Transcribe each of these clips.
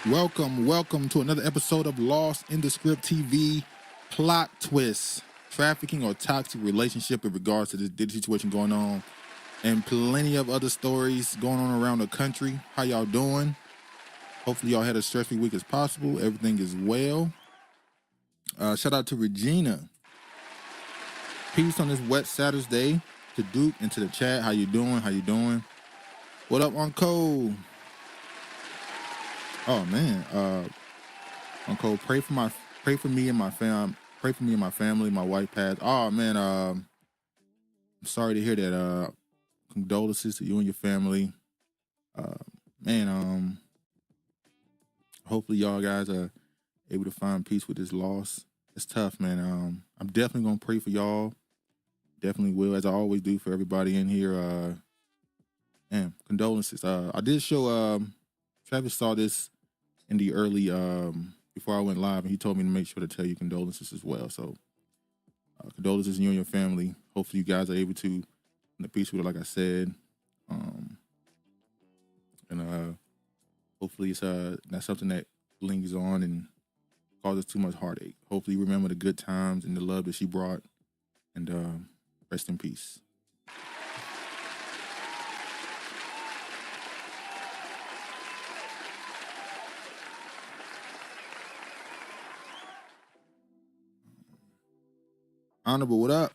Welcome to another episode of Lost in the Script TV. Plot twist, trafficking or toxic relationship in regards to this Diddy situation going on, and plenty of other stories going on around the country. How y'all doing? Hopefully y'all had a stress-free week as possible. Everything is well. Shout out to Regina. Peace on this wet Saturday. To Duke and to the chat. How you doing? What up, Uncle? Oh man, Uncle, pray for me and my family. My wife passed. Oh man, I'm sorry to hear that. Condolences to you and your family. Man, hopefully y'all guys are able to find peace with this loss. It's tough, man. I'm definitely gonna pray for y'all. Definitely will, as I always do for everybody in here. Man, condolences. I did show Travis saw this in the early before I went live, and he told me to make sure to tell you condolences as well. So condolences to you and your family. Hopefully you guys are able to find peace with it, like I said. And hopefully it's not something that lingers on and causes too much heartache. Hopefully you remember the good times and the love that she brought, and rest in peace. Honorable, what up?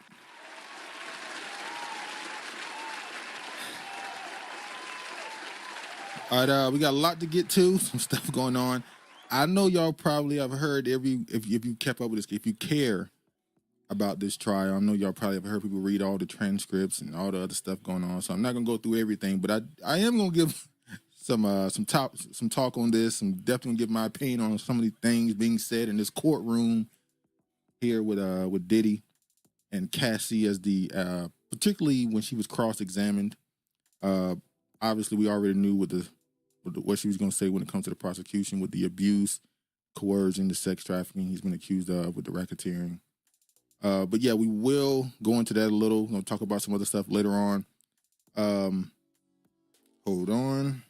All right, we got a lot to get to, some stuff going on. I know y'all probably have heard if you kept up with this, if you care about this trial, I know y'all probably have heard people read all the transcripts and all the other stuff going on. So I'm not gonna go through everything, but I am gonna give some talk on this. I'm definitely gonna give my opinion on some of the things being said in this courtroom here with Diddy and Cassie as the particularly when she was cross-examined. Obviously we already knew what she was going to say when it comes to the prosecution with the abuse, coercion, the sex trafficking he's been accused of with the racketeering. But yeah, we will go into that a little. We're going to talk about some other stuff later on. Hold on.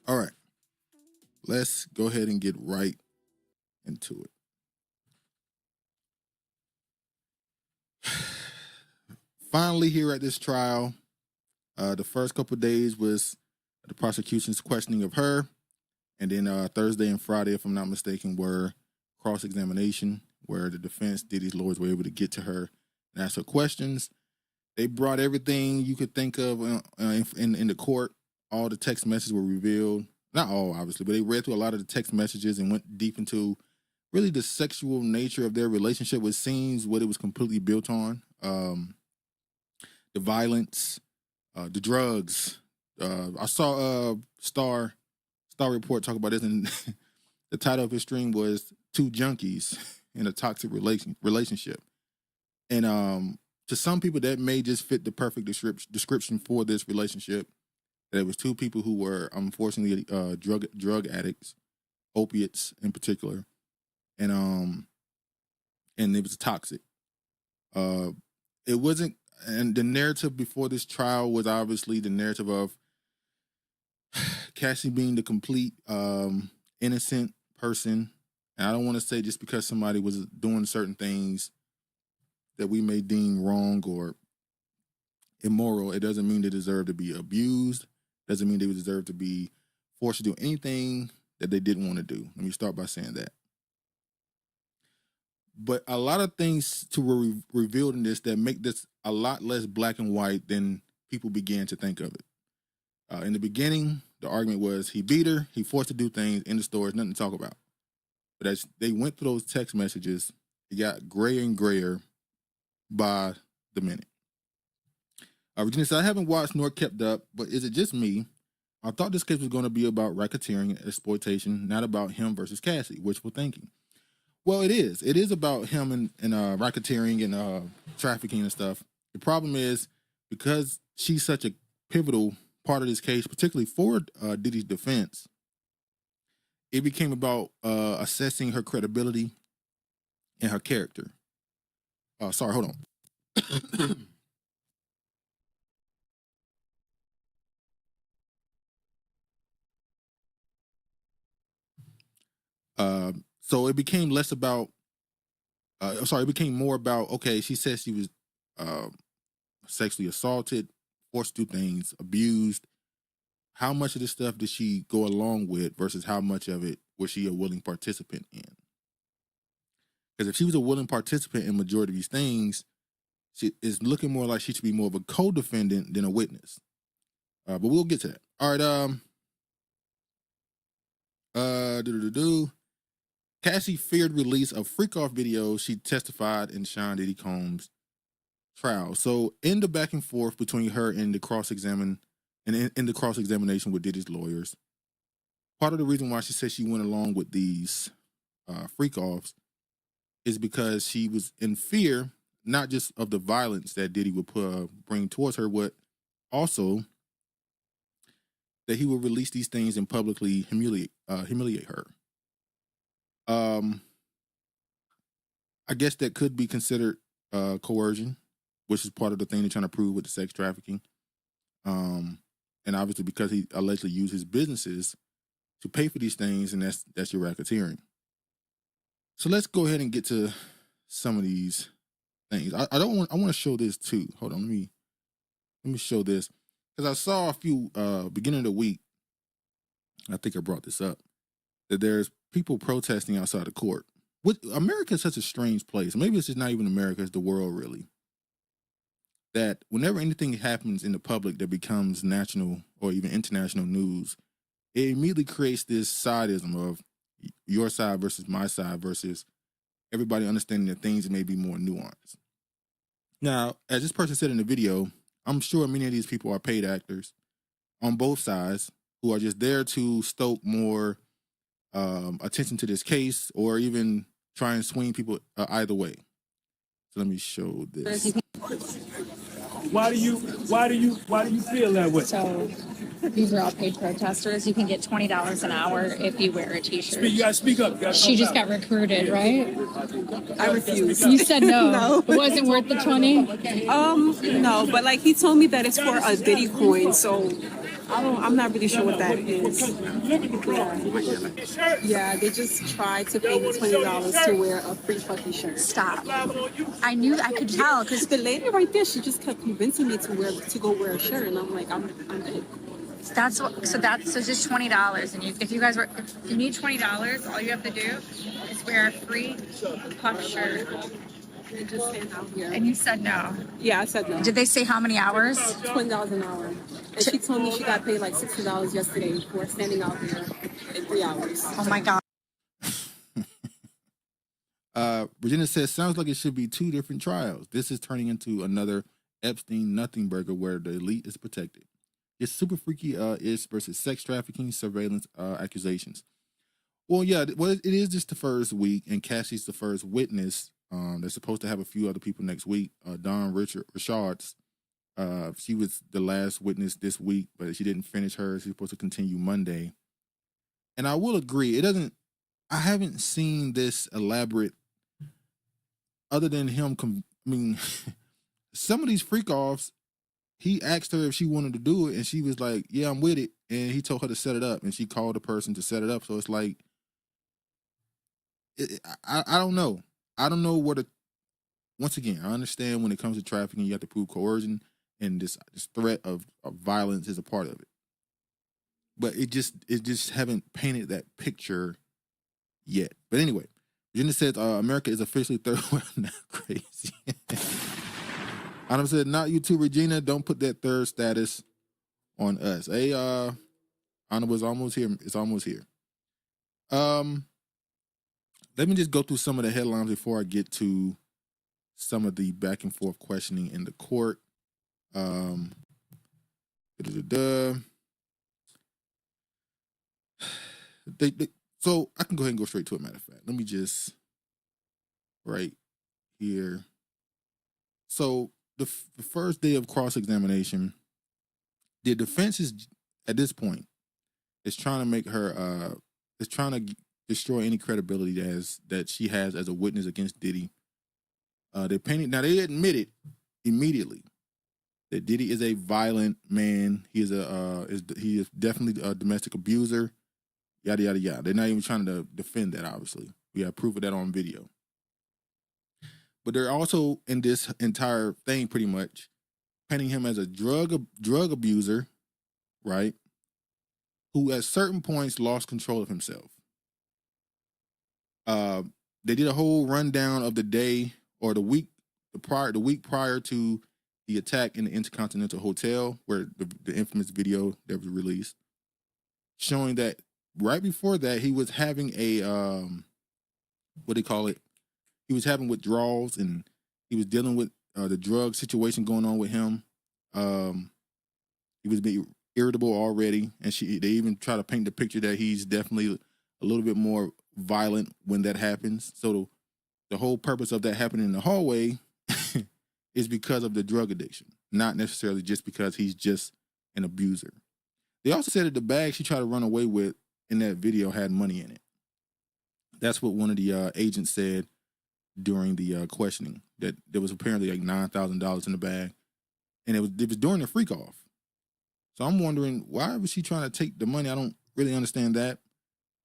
All right. Let's go ahead and get right into it. Finally, here at this trial, the first couple of days was the prosecution's questioning of her, and then Thursday and Friday, if I'm not mistaken, were cross-examination, where the defense, Diddy's lawyers, were able to get to her and ask her questions. They brought everything you could think of in the court. All the text messages were revealed. Not all, obviously, but they read through a lot of the text messages and went deep into really the sexual nature of their relationship, which seems what it was completely built on. The violence, the drugs. I saw Star Report talk about this, and the title of his stream was Two Junkies in a Toxic Relationship. And to some people, that may just fit the perfect description for this relationship. That it was two people who were unfortunately drug addicts, opiates in particular, and it was toxic. It wasn't, and the narrative before this trial was obviously the narrative of Cassie being the complete innocent person. And I don't want to say just because somebody was doing certain things that we may deem wrong or immoral, it doesn't mean they deserve to be abused. Doesn't mean they deserve to be forced to do anything that they didn't want to do. Let me start by saying that. But a lot of things were revealed in this that make this a lot less black and white than people began to think of it. In the beginning, the argument was he beat her, he forced her to do things in the store, nothing to talk about. But as they went through those text messages, it got grayer and grayer by the minute. Regina said, I haven't watched nor kept up, but is it just me? I thought this case was going to be about racketeering and exploitation, not about him versus Cassie, wishful thinking. Well, it is. It is about him and racketeering and trafficking and stuff. The problem is because she's such a pivotal part of this case, particularly for Diddy's defense, it became about assessing her credibility and her character. Sorry, hold on. So it became less about. It became more about. Okay, she said she was sexually assaulted, forced to do things, abused. How much of this stuff did she go along with versus how much of it was she a willing participant in? Because if she was a willing participant in majority of these things, she is looking more like she should be more of a co-defendant than a witness. But we'll get to that. All right. Cassie feared release of freak-off videos she testified in Sean Diddy Combs' trial. So in the back and forth between her and the cross-examination with Diddy's lawyers, part of the reason why she said she went along with these freak-offs is because she was in fear, not just of the violence that Diddy would bring towards her, but also that he would release these things and publicly humiliate her. I guess that could be considered coercion, which is part of the thing they're trying to prove with the sex trafficking. And obviously because he allegedly used his businesses to pay for these things, and that's your racketeering. So let's go ahead and get to some of these things. I want to show this too. Hold on, let me show this. Because I saw a few beginning of the week, I think I brought this up, that there's people protesting outside the court. America is such a strange place. Maybe it's just not even America, it's the world really. That whenever anything happens in the public that becomes national or even international news, it immediately creates this sidism of your side versus my side versus everybody understanding that things may be more nuanced. Now, as this person said in the video, I'm sure many of these people are paid actors on both sides who are just there to stoke more attention to this case or even try and swing people either way. So let me show this. Why do you feel that way? So these are all paid protesters. You can get $20 an hour if you wear a t-shirt. You gotta speak up. She just got recruited, right? I refuse. You said no. No. It wasn't worth the 20? No, but like he told me that it's for a Diddy coin, so I'm not really sure what that is. Yeah, they just tried to pay me $20 to wear a free fucking shirt. Stop. I could tell because The lady right there, she just kept convincing me to go wear a shirt, and I'm like, I'm good. so just $20. And if you need $20, all you have to do is wear a free puff shirt. And just stand out here. And you said no. Yeah, I said no. Did they say how many hours? $20 an hour. And she told me she got paid like $60 yesterday for standing out there in 3 hours. Oh my God. Virginia says, sounds like it should be two different trials. This is turning into another Epstein nothing burger where the elite is protected. It's super freaky ish versus sex trafficking surveillance accusations. Well, yeah, it is just the first week, and Cassie's the first witness. They're supposed to have a few other people next week. Dawn Richards, she was the last witness this week, but she didn't finish hers. She's supposed to continue Monday. And I will agree, I haven't seen this elaborate, other than him, some of these freak-offs, he asked her if she wanted to do it, and she was like, yeah, I'm with it. And he told her to set it up, and she called the person to set it up. So it's like, I don't know. I don't know once again, I understand when it comes to trafficking, you have to prove coercion, and this threat of violence is a part of it. But it just haven't painted that picture yet. But anyway, Virginia says America is officially third world now. Crazy. Adam said, not you too, Regina. Don't put that third status on us. Hey, Anna was almost here. It's almost here. Let me just go through some of the headlines before I get to some of the back and forth questioning in the court. So I can go ahead and go straight to it, matter of fact. Let me just, right here. So the first day of cross-examination, the defense is, at this point, is trying to make her, is trying to destroy any credibility that she has as a witness against Diddy. They admitted immediately that Diddy is a violent man. He is definitely a domestic abuser. Yada yada yada. They're not even trying to defend that. Obviously, we have proof of that on video. But they're also in this entire thing pretty much painting him as a drug abuser, right? Who at certain points lost control of himself. They did a whole rundown of the day or the week prior to the attack in the Intercontinental Hotel, where the infamous video that was released, showing that right before that he was having a what do you call it? He was having withdrawals and he was dealing with the drug situation going on with him. He was being irritable already, and they even try to paint the picture that he's definitely a little bit more violent when that happens. So the whole purpose of that happening in the hallway is because of the drug addiction, not necessarily just because he's just an abuser. They also said that the bag she tried to run away with in that video had money in it. That's what one of the agents said during the questioning, that there was apparently like $9,000 in the bag, and it was during the freak off. So I'm wondering, why was she trying to take the money? I don't really understand that.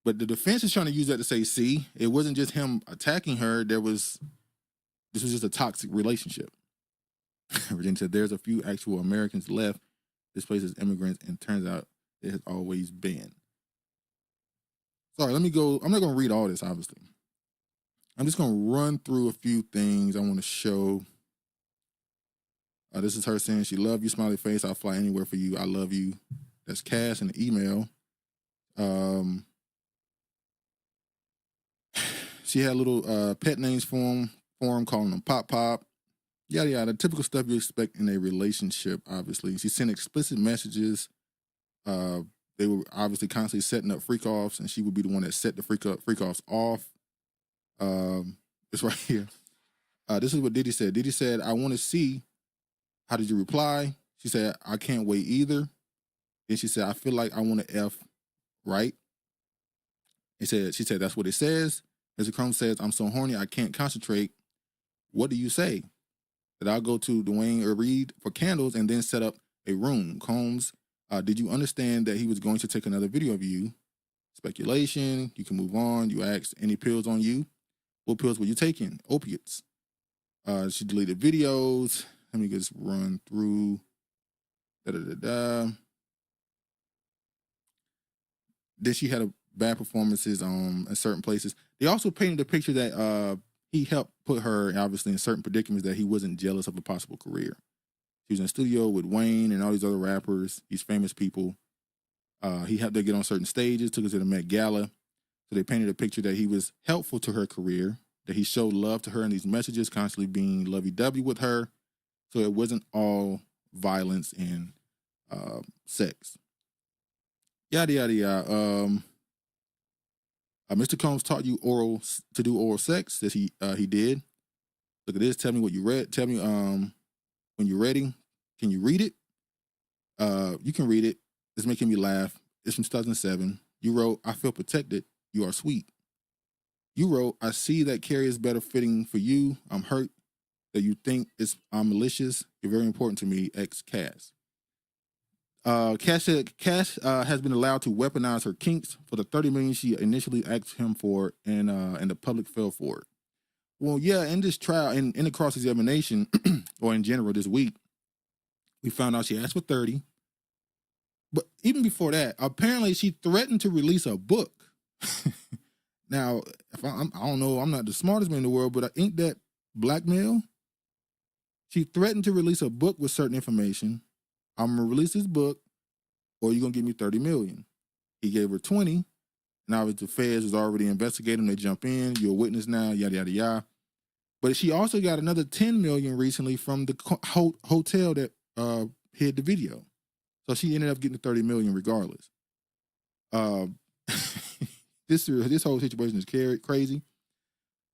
But the defense is trying to use that to say, see, it wasn't just him attacking her. This was just a toxic relationship. Virginia said, there's a few actual Americans left displaced as immigrants, and turns out it has always been. Sorry, let me go. I'm not going to read all this, obviously. I'm just going to run through a few things I want to show. This is her saying she love you, smiley face. I'll fly anywhere for you. I love you. That's Cass in the email. She had a little pet names for him, calling him Pop Pop. Yada yada. Typical stuff you expect in a relationship, obviously. She sent explicit messages. They were obviously constantly setting up freak offs, and she would be the one that set the freak offs off. It's right here. This is what Diddy said. Diddy said, I want to see. How did you reply? She said, I can't wait either. Then she said, I feel like I want to F, right? She said, that's what it says. Mr. Crumb says, I'm so horny, I can't concentrate. What do you say? That I'll go to Dwayne or Reed for candles and then set up a room. Combs, did you understand that he was going to take another video of you? Speculation, you can move on. You asked, any pills on you? What pills were you taking? Opiates. She deleted videos. Let me just run through. Then she had bad performances in certain places. They also painted a picture that he helped put her, obviously, in certain predicaments that he wasn't jealous of a possible career. He was in the studio with Wayne and all these other rappers, these famous people. He helped her get on certain stages, took her to the Met Gala. So they painted a picture that he was helpful to her career, that he showed love to her in these messages, constantly being lovey-dovey with her. So it wasn't all violence and sex. Yada, yada, yada. Mr. Combs taught you to do oral sex. That he did. Look at this. Tell me what you read. Tell me when you're ready. Can you read it? You can read it. It's making me laugh. It's from 2007. You wrote, I feel protected. You are sweet. You wrote, I see that Carrie is better fitting for you. I'm hurt that you think I'm malicious. You're very important to me, ex-Cass. Cass said Cass has been allowed to weaponize her kinks for the $30 million she initially asked him for, and the public fell for it. Well, yeah, in this trial, in the cross-examination, or in general this week, we found out she asked for 30. But even before that, apparently she threatened to release a book. Now, if I don't know, I'm not the smartest man in the world, but ain't that blackmail? She threatened to release a book with certain information. I'm gonna release this book, or you're gonna give me 30 million. He gave her 20. Now the feds was already investigating, they jump in, you're a witness now, yada yada yada. But she also got another 10 million recently from the hotel that hid the video. So she ended up getting the 30 million regardless. This whole situation is crazy.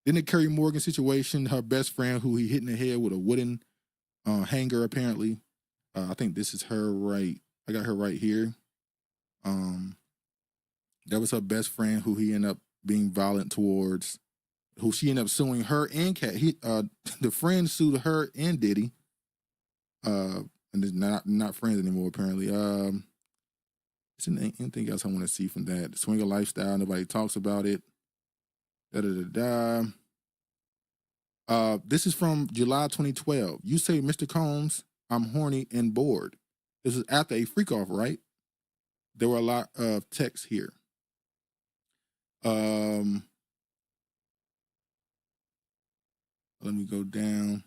Then the Kerry Morgan situation, her best friend who he hit in the head with a wooden hanger apparently. I think this is her right. I got her right here. That was her best friend who he ended up being violent towards who she ended up suing her and the friend sued her and Diddy. And they're not friends anymore, apparently. Is there anything else I want to see from that? The swinger lifestyle, nobody talks about it. This is from July 2012. You say, Mr. Combs, I'm horny and bored. This is after a freak off, right? There were a lot of texts here. Let me go down.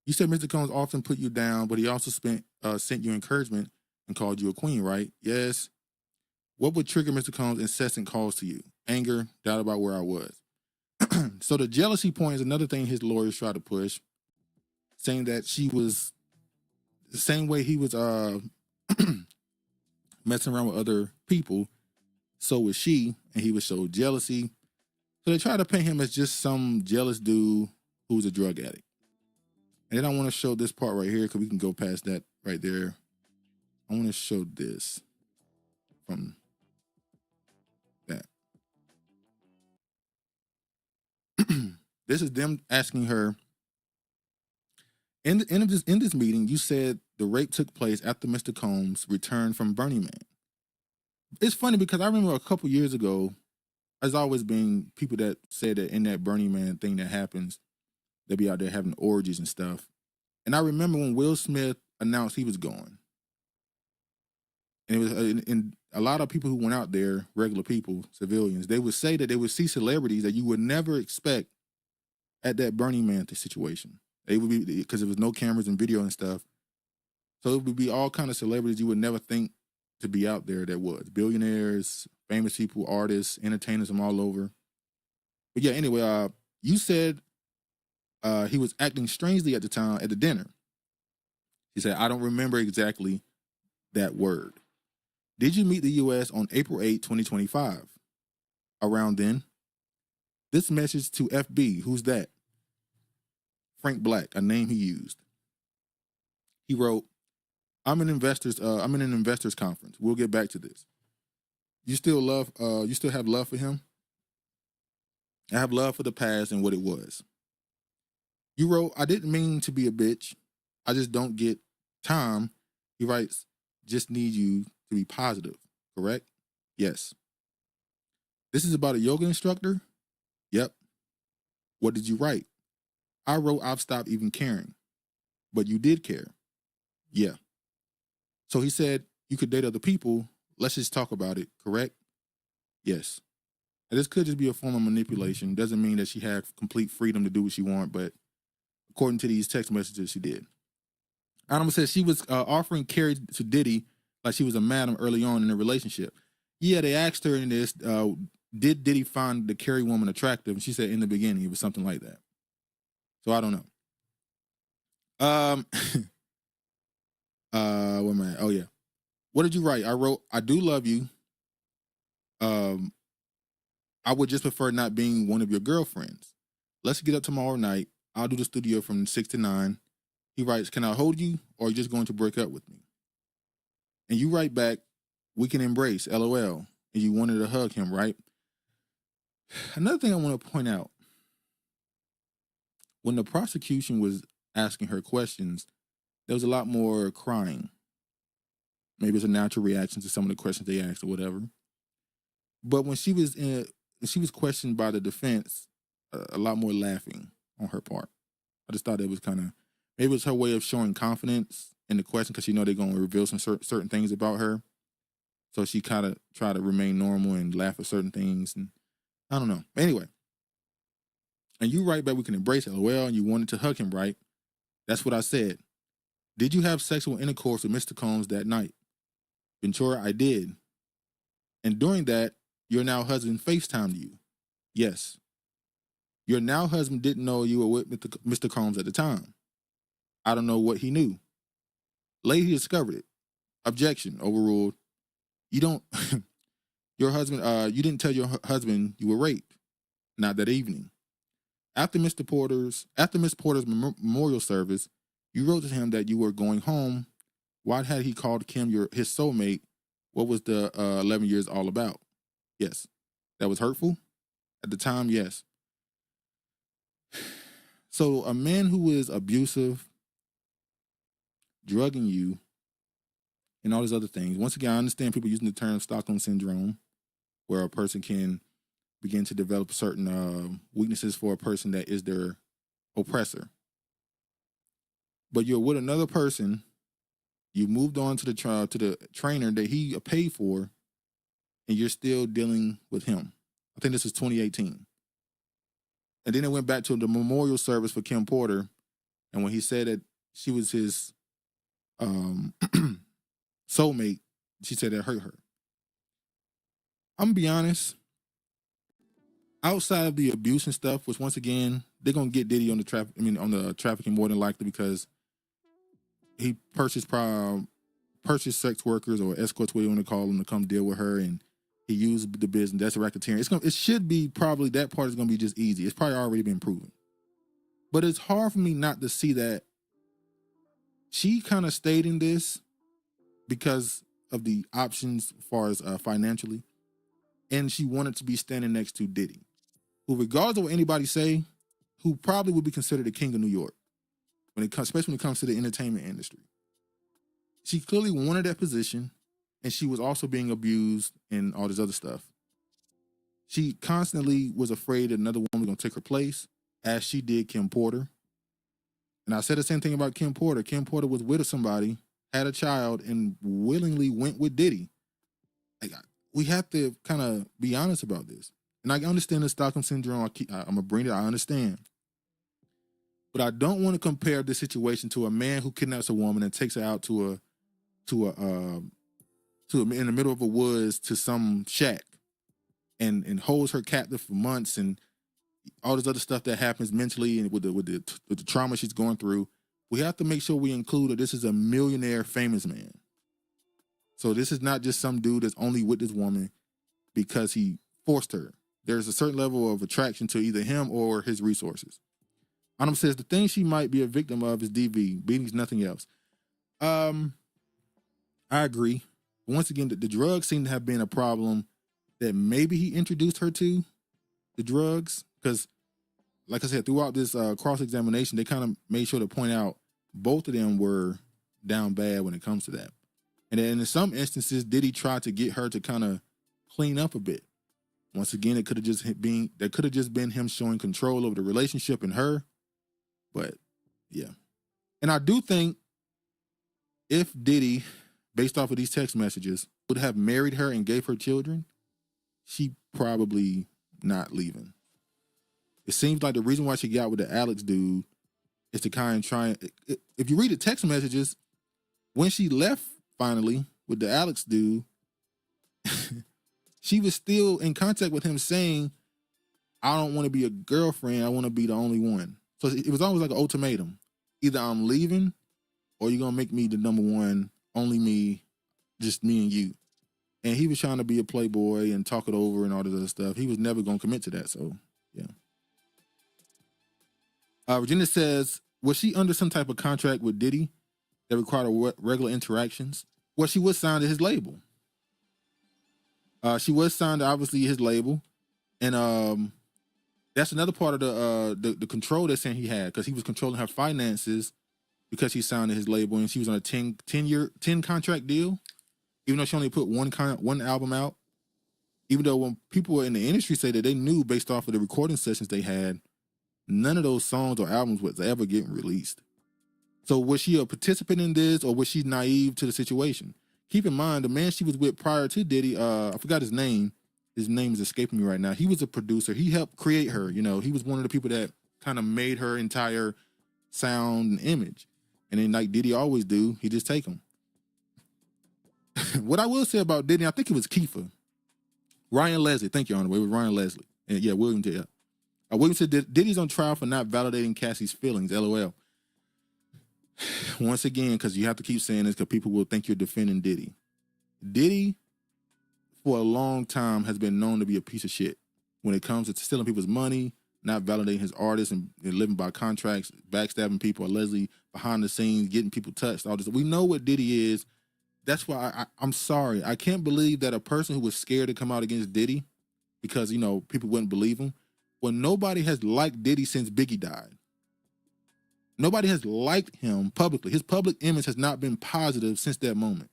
You said Mr. Combs often put you down, but he also sent you encouragement and called you a queen, right? Yes. What would trigger Mr. Combs' incessant calls to you? Anger, doubt about where I was. So the jealousy point is another thing his lawyers try to push, saying that she was the same way he was messing around with other people, so was she, and he would show jealousy. So they try to paint him as just some jealous dude who's a drug addict. And then I want to show this part right here because we can go past that right there. I want to show this from that. This is them asking her, in this meeting, you said the rape took place after Mr. Combs returned from Burning Man. It's funny because I remember a couple years ago, there's always been people that said that in that Burning Man thing that happens, they'll be out there having orgies and stuff. And I remember when Will Smith announced he was going. And it was and a lot of people who went out there, regular people, civilians, they would say that they would see celebrities that you would never expect at that Burning Man situation. They would be, because there was no cameras and video and stuff. So it would be all kind of celebrities you would never think to be out there that was. Billionaires, famous people, artists, entertainers from all over. But yeah, anyway, you said he was acting strangely at the time at the dinner. He said, I don't remember exactly that word. Did you meet the U.S. on April 8, 2025? Around then? This message to FB, who's that? Frank Black, a name he used. He wrote, I'm in an investors conference. We'll get back to this. You still have love for him? I have love for the past and what it was. You wrote, I didn't mean to be a bitch. I just don't get time. He writes, just need you to be positive, correct? Yes. This is about a yoga instructor? Yep. What did you write? I wrote, I've stopped even caring. But you did care. Yeah. So he said, you could date other people. Let's just talk about it, correct? Yes. And this could just be a form of manipulation. Doesn't mean that she had complete freedom to do what she wanted, but according to these text messages, she did. Adam says she was offering Carrie to Diddy like she was a madam early on in the relationship. Yeah, they asked her in this, did Diddy find the Carrie woman attractive? And she said in the beginning it was something like that. So I don't know. What am I? Oh yeah. What did you write? I wrote, I do love you. I would just prefer not being one of your girlfriends. Let's get up tomorrow night. I'll do the studio from 6 to 9. He writes, can I hold you or are you just going to break up with me? And you write back, we can embrace, LOL. And you wanted to hug him, right? Another thing I want to point out, when the prosecution was asking her questions, there was a lot more crying. Maybe it's a natural reaction to some of the questions they asked or whatever. But when she was questioned by the defense, a lot more laughing on her part. I just thought it was kind of, maybe it was her way of showing confidence in the question because she know they're going to reveal some certain things about her. So she kind of tried to remain normal and laugh at certain things. And I don't know. Anyway. And you write back, we can embrace LOL, and you wanted to hug him, right? That's what I said. Did you have sexual intercourse with Mr. Combs that night? Ventura, I did. And during that, your now husband FaceTimed you. Yes. Your now husband didn't know you were with Mr. Combs at the time. I don't know what he knew. Later he discovered it. Objection, overruled. You don't, your husband, you didn't tell your husband you were raped. Not that evening. After Miss Porter's memorial service, you wrote to him that you were going home. Why had he called Kim his soulmate? What was the 11 years all about? Yes. That was hurtful? At the time, yes. So a man who is abusive, drugging you, and all these other things. Once again, I understand people using the term Stockholm syndrome, where a person can begin to develop certain weaknesses for a person that is their oppressor. But you're with another person, you moved on to the trainer that he paid for, and you're still dealing with him. I think this is 2018. And then it went back to the memorial service for Kim Porter, and when he said that she was his soulmate, she said that hurt her. I'm gonna be honest. Outside of the abuse and stuff, which once again they're gonna get Diddy on the trafficking more than likely because he purchased sex workers or escorts, what you want to call them, to come deal with her, and he used the business. That's a racketeering. It should be probably that part is gonna be just easy. It's probably already been proven. But it's hard for me not to see that she kind of stayed in this because of the options as far as financially, and she wanted to be standing next to Diddy, who, regardless of what anybody say, who probably would be considered the king of New York especially when it comes to the entertainment industry. She clearly wanted that position, and she was also being abused and all this other stuff. She constantly was afraid that another woman was going to take her place, as she did Kim Porter. And I said the same thing about Kim Porter. Kim Porter was with somebody, had a child, and willingly went with Diddy. Like, we have to kind of be honest about this. And I understand the Stockholm syndrome. I'm going to bring it. I understand. But I don't want to compare this situation to a man who kidnaps a woman and takes her out in the middle of a woods to some shack and holds her captive for months and all this other stuff that happens mentally and with the trauma she's going through. We have to make sure we include that this is a millionaire, famous man. So this is not just some dude that's only with this woman because he forced her. There's a certain level of attraction to either him or his resources. Anam says the thing she might be a victim of is DV. Beating's nothing else. I agree. Once again, the drugs seem to have been a problem that maybe he introduced her to, the drugs, because like I said, throughout this cross-examination, they kind of made sure to point out both of them were down bad when it comes to that. And then in some instances, Diddy tried to get her to kind of clean up a bit. Once again, it could have just been him showing control over the relationship and her. But yeah. And I do think if Diddy, based off of these text messages, would have married her and gave her children, she probably not leaving. It seems like the reason why she got with the Alex dude is to kind of try. If you read the text messages, when she left finally with the Alex dude, she was still in contact with him saying, I don't want to be a girlfriend. I want to be the only one. So it was always like an ultimatum. Either I'm leaving or you're going to make me the number one, only me, just me and you. And he was trying to be a playboy and talk it over and all this other stuff. He was never going to commit to that. So, yeah. Virginia says, was she under some type of contract with Diddy that required regular interactions? Well, she was signed to his label. She was signed to, obviously, his label. And that's another part of the control they're saying he had, because he was controlling her finances because he signed to his label, and she was on a 10 contract deal, even though she only put one album out. Even though when people in the industry say that they knew based off of the recording sessions they had, none of those songs or albums was ever getting released. So was she a participant in this, or was she naive to the situation? Keep in mind, the man she was with prior to Diddy, I forgot his name. His name is escaping me right now. He was a producer. He helped create her. You know, he was one of the people that kind of made her entire sound and image. And then, like Diddy always do, he just take them. What I will say about Diddy, I think it was Kiefer. Ryan Leslie. Thank you, Honor. It was Ryan Leslie. And yeah, William did. William said Diddy's on trial for not validating Cassie's feelings. LOL. Once again, because you have to keep saying this because people will think you're defending Diddy. Diddy, for a long time, has been known to be a piece of shit when it comes to stealing people's money, not validating his artists, and living by contracts, backstabbing people. Leslie behind the scenes, getting people touched. All this. We know what Diddy is. That's why I'm sorry. I can't believe that a person who was scared to come out against Diddy because, you know, people wouldn't believe him, Well, nobody has liked Diddy since Biggie died. Nobody has liked him publicly. His public image has not been positive since that moment.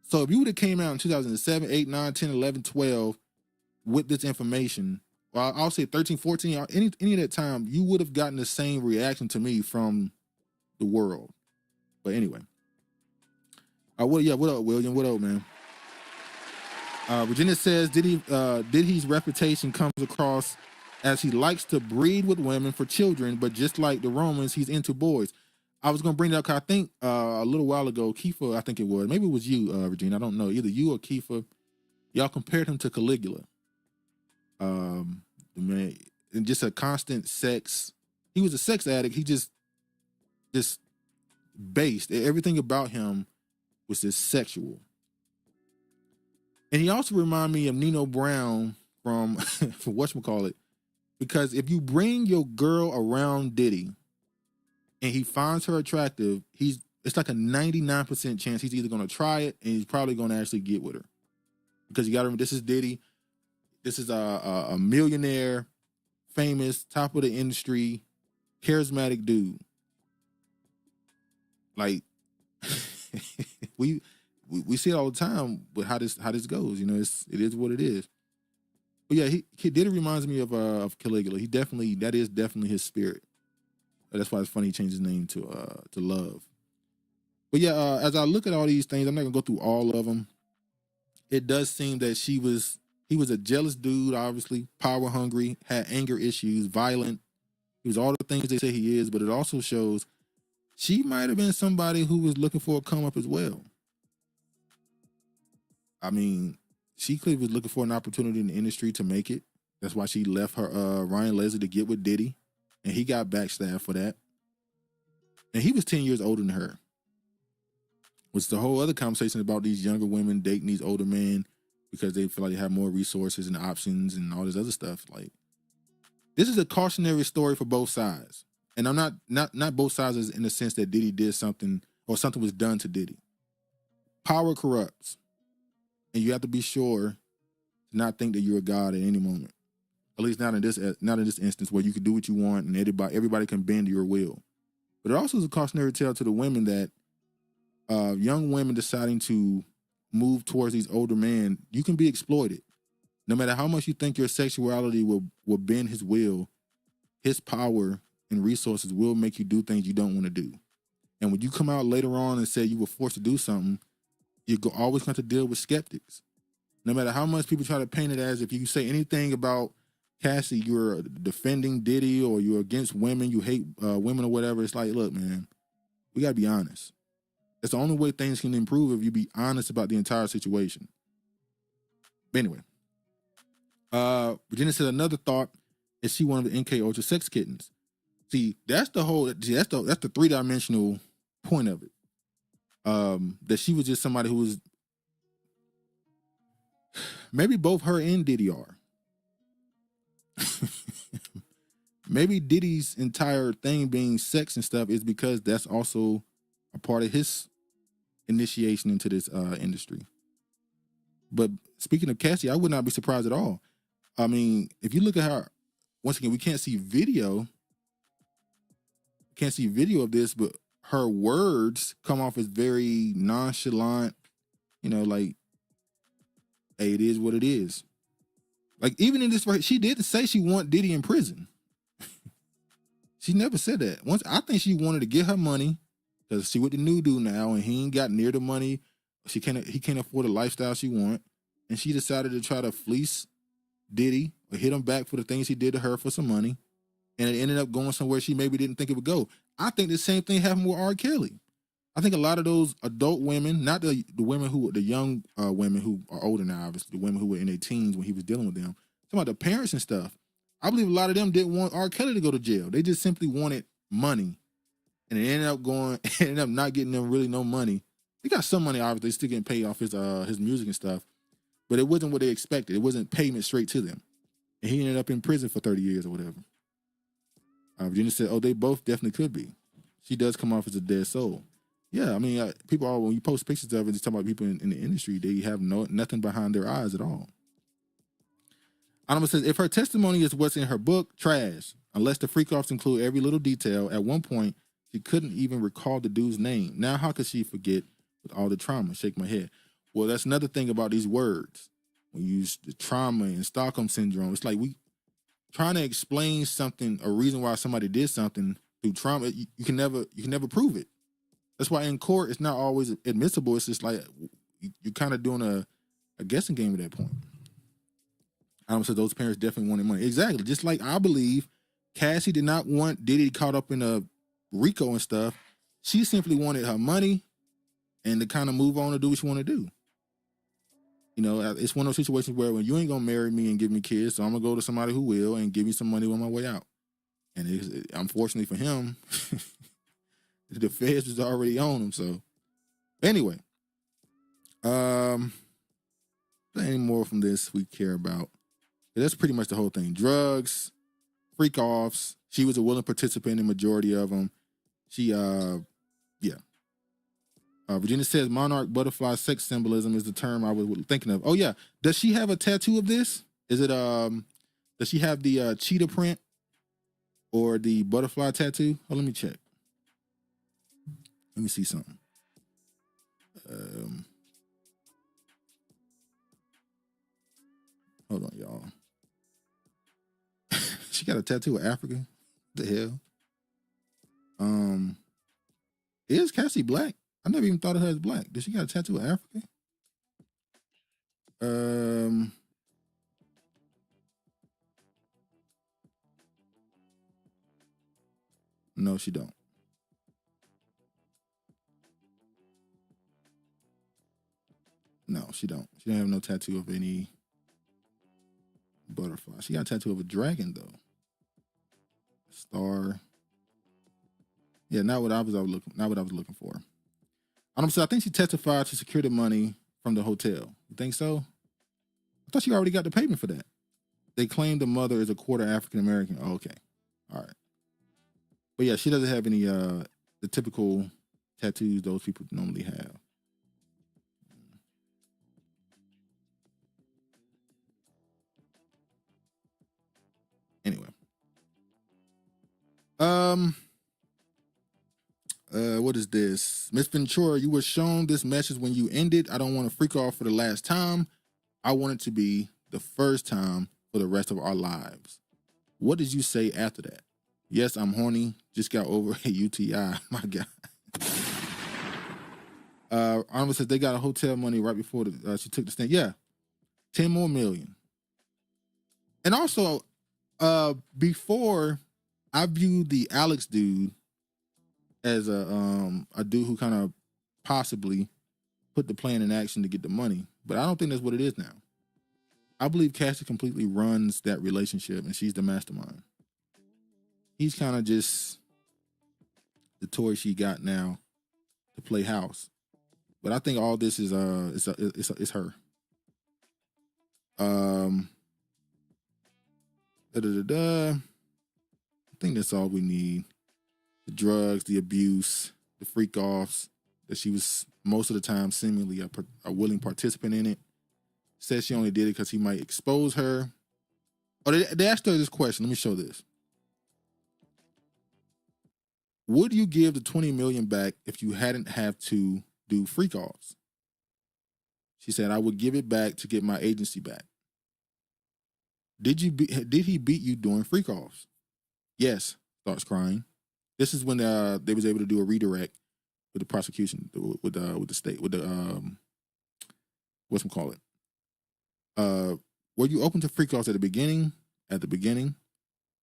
So if you would have came out in 2007, 8, 9, 10, 11, 12 with this information, well, I'll say 13, 14, or any of that time, you would have gotten the same reaction to me from the world. But anyway. What up, William? What up, man? Virginia says Diddy's reputation comes across as he likes to breed with women for children, but just like the Romans, he's into boys. I was going to bring that up because I think a little while ago, Kiefer, I think it was, maybe it was you, Virginia, I don't know, either you or Kiefer, y'all compared him to Caligula. Man, and just a constant sex. He was a sex addict. He just based everything about him was just sexual. And he also reminded me of Nino Brown from whatchamacallit, because if you bring your girl around Diddy and he finds her attractive, it's like a 99% chance he's either going to try it and he's probably going to actually get with her. Because you got to remember, this is Diddy. This is a millionaire, famous, top of the industry, charismatic dude. Like, we see it all the time with how this goes. You know, it is what it is. But yeah, he Diddy reminds me of Caligula. That is definitely his spirit. That's why it's funny he changed his name to Love. But yeah, as I look at all these things, I'm not gonna go through all of them. It does seem that he was a jealous dude, obviously, power hungry, had anger issues, violent. He was all the things they say he is, but it also shows she might have been somebody who was looking for a come up as well. I mean, she clearly was looking for an opportunity in the industry to make it. That's why she left her Ryan Leslie to get with Diddy, and he got backstabbed for that. And he was 10 years older than her. Which is the whole other conversation about these younger women dating these older men because they feel like they have more resources and options and all this other stuff. Like, this is a cautionary story for both sides. And I'm not both sides in the sense that Diddy did something or something was done to Diddy. Power corrupts. And you have to be sure to not think that you're a god at any moment. At least not in this instance where you can do what you want and everybody can bend your will. But it also is a cautionary tale to the women that young women deciding to move towards these older men, you can be exploited. No matter how much you think your sexuality will bend his will, his power and resources will make you do things you don't want to do. And when you come out later on and say you were forced to do something, you're always going to deal with skeptics. No matter how much people try to paint it as if you say anything about Cassie, you're defending Diddy or you're against women, you hate women or whatever. It's like, look, man, we got to be honest. That's the only way things can improve if you be honest about the entire situation. But anyway, Virginia said another thought is she wanted the NK Ultra sex kittens. See, that's the three-dimensional point of it. That she was just somebody who was maybe both her and Diddy are. Maybe Diddy's entire thing being sex and stuff is because that's also a part of his initiation into this industry. But speaking of Cassie, I would not be surprised at all. I mean, if you look at her, once again, we can't see video of this, but her words come off as very nonchalant, you know, like, hey, it is what it is. Like, even in this, she did say she want Diddy in prison. She never said that. I think she wanted to get her money because she with the new dude now, and he ain't got near the money. He can't afford the lifestyle she want, and she decided to try to fleece Diddy or hit him back for the things he did to her for some money, and it ended up going somewhere she maybe didn't think it would go. I think the same thing happened with R. Kelly. I think a lot of those adult women, not the women the young women who are older now, obviously, the women who were in their teens when he was dealing with them, talking about the parents and stuff. I believe a lot of them didn't want R. Kelly to go to jail. They just simply wanted money. And it ended up not getting them really no money. They got some money, obviously, still getting paid off his music and stuff. But it wasn't what they expected. It wasn't payment straight to them. And he ended up in prison for 30 years or whatever. Virginia said, oh, they both definitely could be. She does come off as a dead soul. Yeah, I mean, people when you post pictures of it, you talk about people in the industry, they have nothing behind their eyes at all. Anonymous says, if her testimony is what's in her book, trash. Unless the freak-offs include every little detail. At one point, she couldn't even recall the dude's name. Now, how could she forget with all the trauma? Shake my head. Well, that's another thing about these words. When you use the trauma and Stockholm syndrome, it's like we trying to explain something, a reason why somebody did something through trauma. You can never prove it. That's why in court, it's not always admissible. It's just like you're kind of doing a guessing game at that point. I don't say those parents definitely wanted money. Exactly. Just like I believe Cassie did not want Diddy caught up in a RICO and stuff. She simply wanted her money and to kind of move on and do what she want to do. You know, it's one of those situations where when you ain't gonna marry me and give me kids, so I'm gonna go to somebody who will and give me some money on my way out. And unfortunately for him, the feds was already on him. So anyway, any more from this we care about? That's pretty much the whole thing. Drugs, freak-offs. She was a willing participant in majority of them. Virginia says monarch butterfly sex symbolism is the term I was thinking of. Oh yeah, does she have a tattoo of this? Is it does she have the cheetah print or the butterfly tattoo? Oh, let me check. Let me see something. Hold on, y'all. She got a tattoo of Africa. What the hell? Is Cassie black? I never even thought of her as black. Does she got a tattoo of Africa? No, she don't. No, she don't. She don't have no tattoo of any butterfly. She got a tattoo of a dragon though. Star. Yeah, not what I was looking for. I think she testified to secure the money from the hotel. You think so? I thought she already got the payment for that. They claim the mother is a quarter African American. Oh, okay. All right. But yeah, she doesn't have any the typical tattoos those people normally have. Anyway. What is this? Miss Ventura, you were shown this message when you ended. I don't want to freak off for the last time. I want it to be the first time for the rest of our lives. What did you say after that? Yes, I'm horny. Just got over a UTI. My God. Arnold says they got a hotel money right before she took the stand. Yeah, 10 more million. And also, before I viewed the Alex dude as a dude who kind of possibly put the plan in action to get the money, but I don't think that's what it is now. I believe Cassie completely runs that relationship, and she's the mastermind. He's kind of just the toy she got now to play house. But I think all this is it's her. I think that's all we need. The drugs, the abuse, the freak offs, that she was most of the time seemingly a willing participant in it. Says she only did it because he might expose her. Oh, they asked her this question. Let me show this. Would you give the $20 million back if you hadn't have to do freak offs? She said, I would give it back to get my agency back. Did he beat you during freak offs? Yes, starts crying. This is when they was able to do a redirect with the prosecution, with the state, with the whatchamacallit. Were you open to freak offs at the beginning? At the beginning,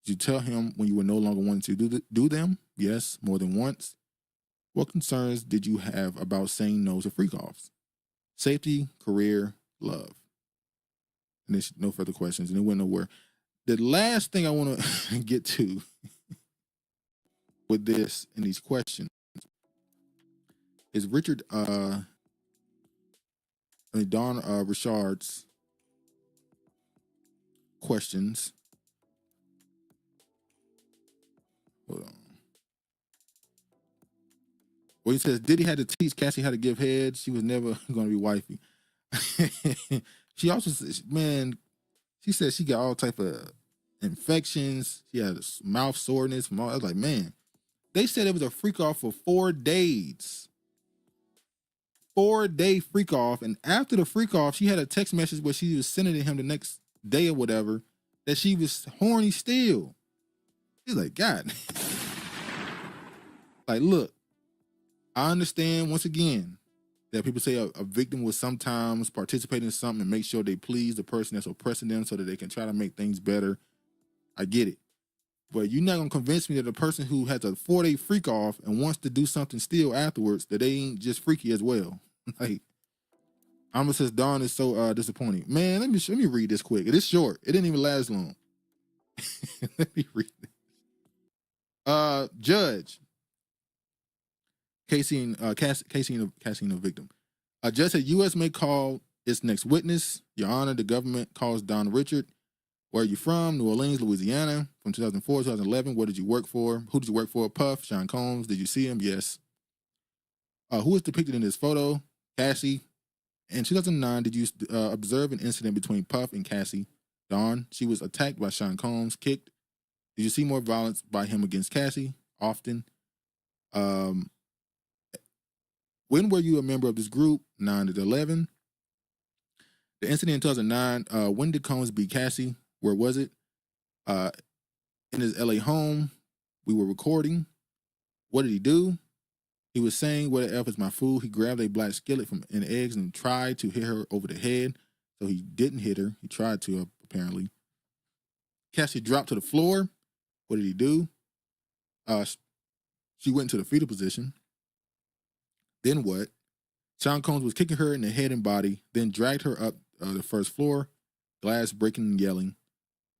did you tell him when you were no longer wanting to do them? Yes, more than once. What concerns did you have about saying no to freak offs? Safety, career, love. And there's no further questions, and it went nowhere. The last thing I want to get to with this and these questions is Don Richard's questions. Hold on. Well, he says Diddy had to teach Cassie how to give head. She was never going to be wifey. She also says, man, She said she got all type of infections. She had mouth soreness from all. I was like, man, they said it was a freak off for 4 days. 4-day freak off. And after the freak off, she had a text message where she was sending to him the next day or whatever that she was horny still. He's like, God. Like, look, I understand once again that people say a victim will sometimes participate in something and make sure they please the person that's oppressing them so that they can try to make things better. I get it. But you're not going to convince me that a person who has a 4-day freak off and wants to do something still afterwards, that they ain't just freaky as well. Like, Alma says Dawn is so disappointing. Man, let me read this quick. It is short. It didn't even last long. Let me read it. Judge. Cassie and the victim. A judge said U.S. may call its next witness. Your Honor, the government calls Don Richard. Where are you from? New Orleans, Louisiana. From 2004 to 2011. What did you work for? Who did you work for? Puff, Sean Combs. Did you see him? Yes. Who is depicted in this photo? Cassie. In 2009, did you observe an incident between Puff and Cassie? Dawn. She was attacked by Sean Combs, kicked. Did you see more violence by him against Cassie? Often. When were you a member of this group? 9 to 11. The incident in 2009, when did Combs beat Cassie? Where was it? In his LA home. We were recording. What did he do? He was saying, "What the F is my food?" He grabbed a black skillet from an eggs and tried to hit her over the head. So he didn't hit her. He tried to, apparently. Cassie dropped to the floor. What did he do? She went into the fetal position. Then what? Sean Combs was kicking her in the head and body, then dragged her up the first floor, glass breaking and yelling.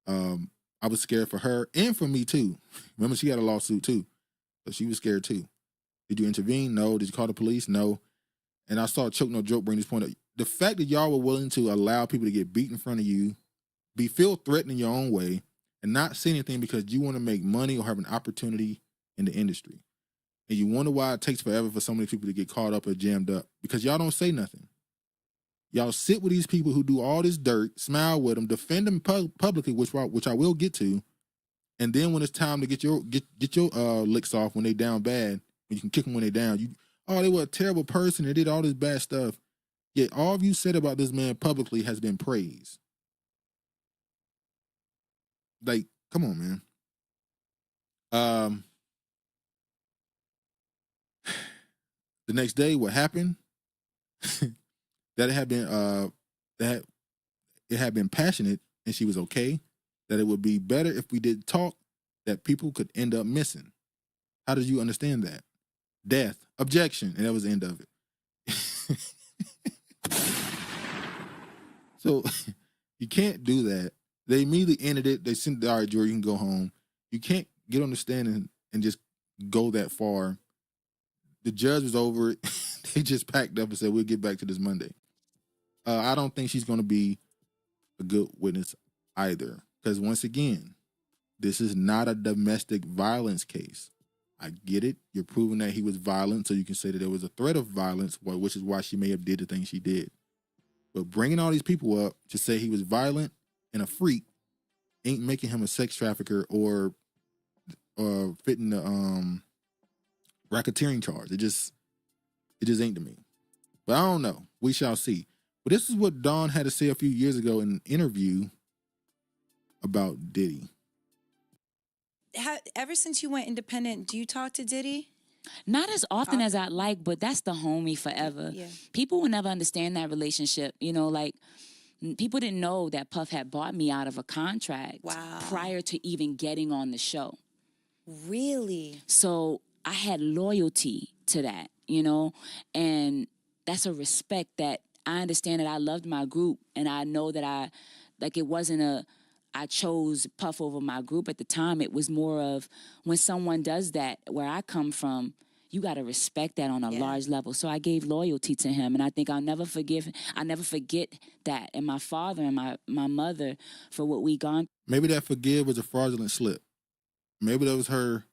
I was scared for her and for me too. Remember, she had a lawsuit too. So she was scared too. Did you intervene? No. Did you call the police? No. And I saw Choke No Joke bring this point up. The fact that y'all were willing to allow people to get beat in front of you, feel threatened in your own way, and not say anything because you want to make money or have an opportunity in the industry. And you wonder why it takes forever for so many people to get caught up or jammed up. Because y'all don't say nothing. Y'all sit with these people who do all this dirt, smile with them, defend them publicly, which I will get to. And then when it's time to get your licks off when they down bad, when you can kick them when they down, they were a terrible person. They did all this bad stuff. Yet all of you said about this man publicly has been praise. Like, come on, man. The next day, what happened? That it had been that it had been passionate and she was okay. That it would be better if we did talk, that people could end up missing. How did you understand that? Death, objection, and that was the end of it. So you can't do that. They immediately ended it. They sent, all right, Jory, you can go home. You can't get on the stand and just go that far. The judge was over it. They just packed up and said, we'll get back to this Monday. I don't think she's going to be a good witness either. Because once again, this is not a domestic violence case. I get it. You're proving that he was violent, so you can say that there was a threat of violence, which is why she may have did the things she did. But bringing all these people up to say he was violent and a freak ain't making him a sex trafficker or fitting the racketeering charge. It just ain't to me. But I don't know. We shall see. But this is what Dawn had to say a few years ago in an interview about Diddy. Ever since you went independent, do you talk to Diddy? Not as often as I'd like, but that's the homie forever. Yeah. People will never understand that relationship. Like, people didn't know that Puff had bought me out of a contract prior to even getting on the show. Really? So I had loyalty to that, and that's a respect that I understand that I loved my group, and I know that it wasn't I chose Puff over my group at the time. It was more of when someone does that, where I come from, you got to respect that on a large level. So I gave loyalty to him, and I think I'll never forget that, and my father and my mother for what we gone. Maybe that forgive was a fraudulent slip. Maybe that was her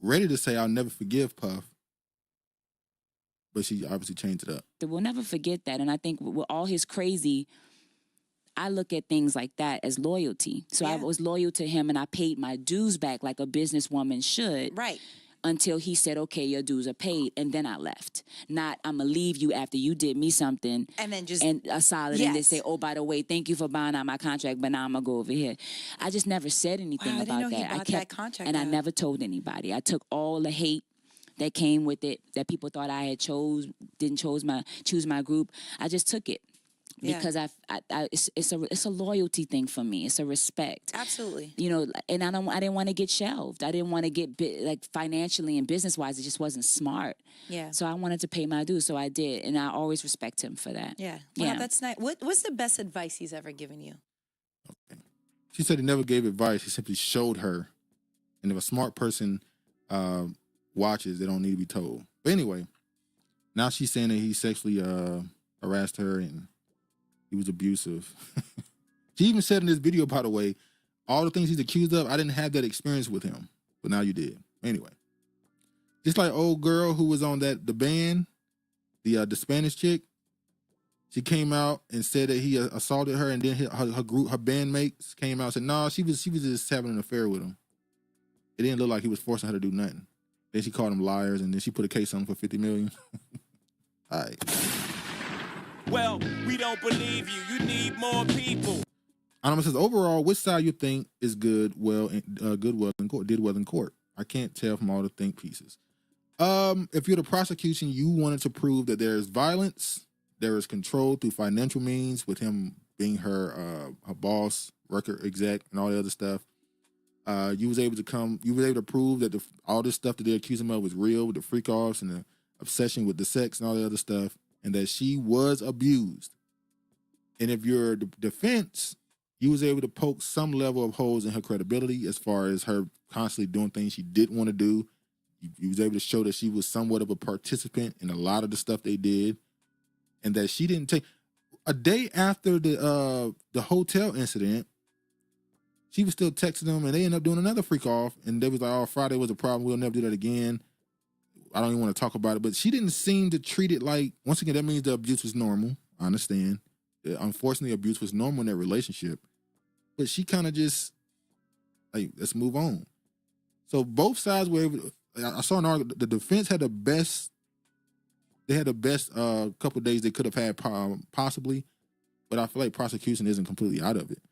ready to say, I'll never forgive Puff. But she obviously changed it up. We'll never forget that. And I think with all his crazy, I look at things like that as loyalty. So I Yeah. was loyal to him, and I paid my dues back like a businesswoman should. Right. Until he said, okay, your dues are paid, and then I left. Not, I'm gonna leave you after you did me something And then just and a solid and then Yes. say, oh, by the way, thank you for buying out my contract, but now I'm gonna go over here. I just never said anything Wow, I didn't about know he that. I bought kept that contract and I out. never told anybody. I took all the hate that came with it, that people thought I had didn't choose my group. I just took it. Yeah. Because it's a loyalty thing for me. It's a respect. Absolutely. You know, and I didn't want to get shelved. I didn't want to get like financially and business wise. It just wasn't smart. Yeah. So I wanted to pay my dues, so I did, and I always respect him for that. Yeah. Yeah. Wow, that's nice. What's the best advice he's ever given you? She said he never gave advice. He simply showed her. And if a smart person watches, they don't need to be told. But anyway, now she's saying that he sexually harassed her and he was abusive. She even said in this video, by the way, all the things he's accused of, I didn't have that experience with him. But now you did. Anyway. Just like old girl who was on the band, the Spanish chick, she came out and said that he assaulted her, and then her group, her bandmates came out and said, no, she was just having an affair with him. It didn't look like he was forcing her to do nothing. Then she called them liars, and then she put a case on him for $50 million. All right. Well, we don't believe you. You need more people. Anonymous says, overall, which side you think is did well in court? I can't tell from all the think pieces. If you're the prosecution, you wanted to prove that there is violence, there is control through financial means, with him being her boss, record exec, and all the other stuff. You was able to prove that all this stuff that they accuse him of was real, with the freak offs and the obsession with the sex and all the other stuff, and that she was abused. And if you're the defense, you was able to poke some level of holes in her credibility as far as her constantly doing things she didn't want to do. You was able to show that she was somewhat of a participant in a lot of the stuff they did, and that she didn't take a day after the hotel incident. She was still texting them, and they ended up doing another freak off, and they was like, "Oh, Friday was a problem. We'll never do that again." I don't even want to talk about it, but she didn't seem to treat it like. Once again, that means the abuse was normal. I understand. Unfortunately, abuse was normal in that relationship, but she kind of just like, let's move on. So both sides were able to, I saw an article. The defense had the best. They had the best couple of days they could have had possibly, but I feel like prosecution isn't completely out of it.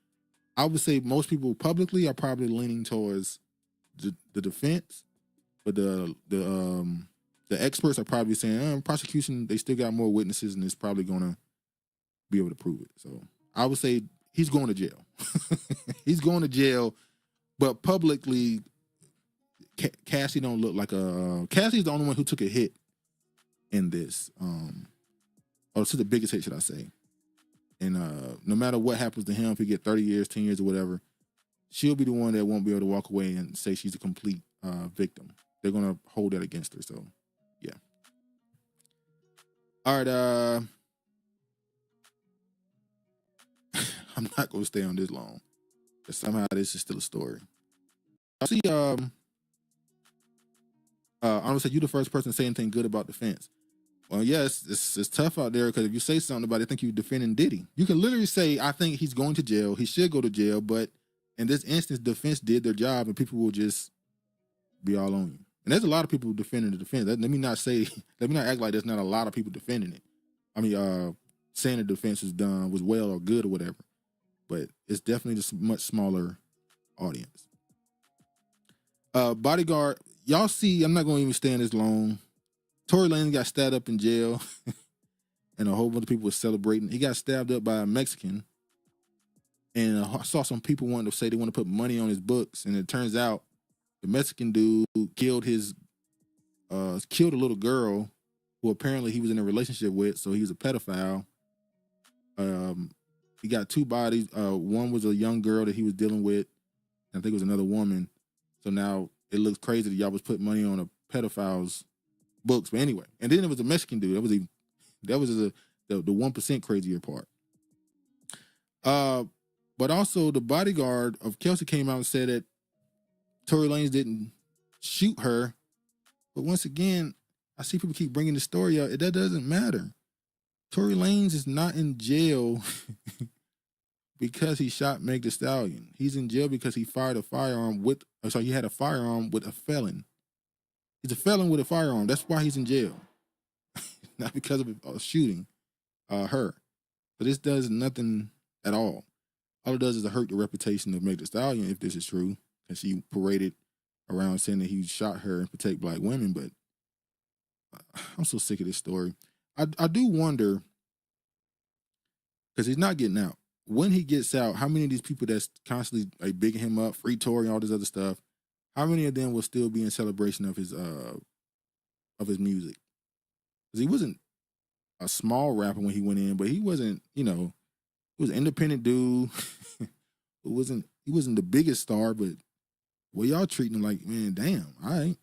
I would say most people publicly are probably leaning towards the defense, but the experts are probably saying prosecution, they still got more witnesses and it's probably gonna be able to prove it. So I would say he's going to jail. He's going to jail, but publicly, Cassie don't look like Cassie's the only one who took a hit in this. Or took the biggest hit, should I say. And no matter what happens to him, if he get 30 years, 10 years or whatever, she'll be the one that won't be able to walk away and say she's a complete victim. They're going to hold that against her. So, yeah. All right. I'm not going to stay on this long. But somehow this is still a story. I see, I'm going to say you the first person to say anything good about defense. Well, yes, it's tough out there because if you say something about it, I think you're defending Diddy. You can literally say, I think he's going to jail. He should go to jail. But in this instance, defense did their job and people will just be all on you. And there's a lot of people defending the defense. Let me not act like there's not a lot of people defending it. I mean, saying the defense was well or good or whatever. But it's definitely just a much smaller audience. Bodyguard, y'all see, I'm not going to even stay in this long. Tory Lanez got stabbed up in jail, and a whole bunch of people were celebrating. He got stabbed up by a Mexican, and I saw some people wanting to say they want to put money on his books, and it turns out the Mexican dude killed a little girl who apparently he was in a relationship with, so he was a pedophile. He got two bodies. One was a young girl that he was dealing with, and I think it was another woman. So now it looks crazy that y'all was putting money on a pedophile's books, but anyway, and then it was a Mexican dude. That was the 1% crazier part. But also the bodyguard of Kelsey came out and said that Tory Lanez didn't shoot her. But once again, I see people keep bringing the story out. That doesn't matter. Tory Lanez is not in jail because he shot Meg Thee Stallion. He's in jail because he fired a firearm with, he had a firearm with a felon. He's a felon with a firearm. That's why he's in jail. Not because of a shooting her. But this does nothing at all. All it does is hurt the reputation of Meg Thee Stallion, if this is true, because she paraded around saying that he shot her and protect black women. But I'm so sick of this story. I do wonder, because he's not getting out. When he gets out, how many of these people that's constantly like bigging him up, free Tory and all this other stuff, how many of them will still be in celebration of his music? Because he wasn't a small rapper when he went in, but he wasn't, he was an independent dude. He wasn't the biggest star, but well, y'all treating him like, man, damn, all right.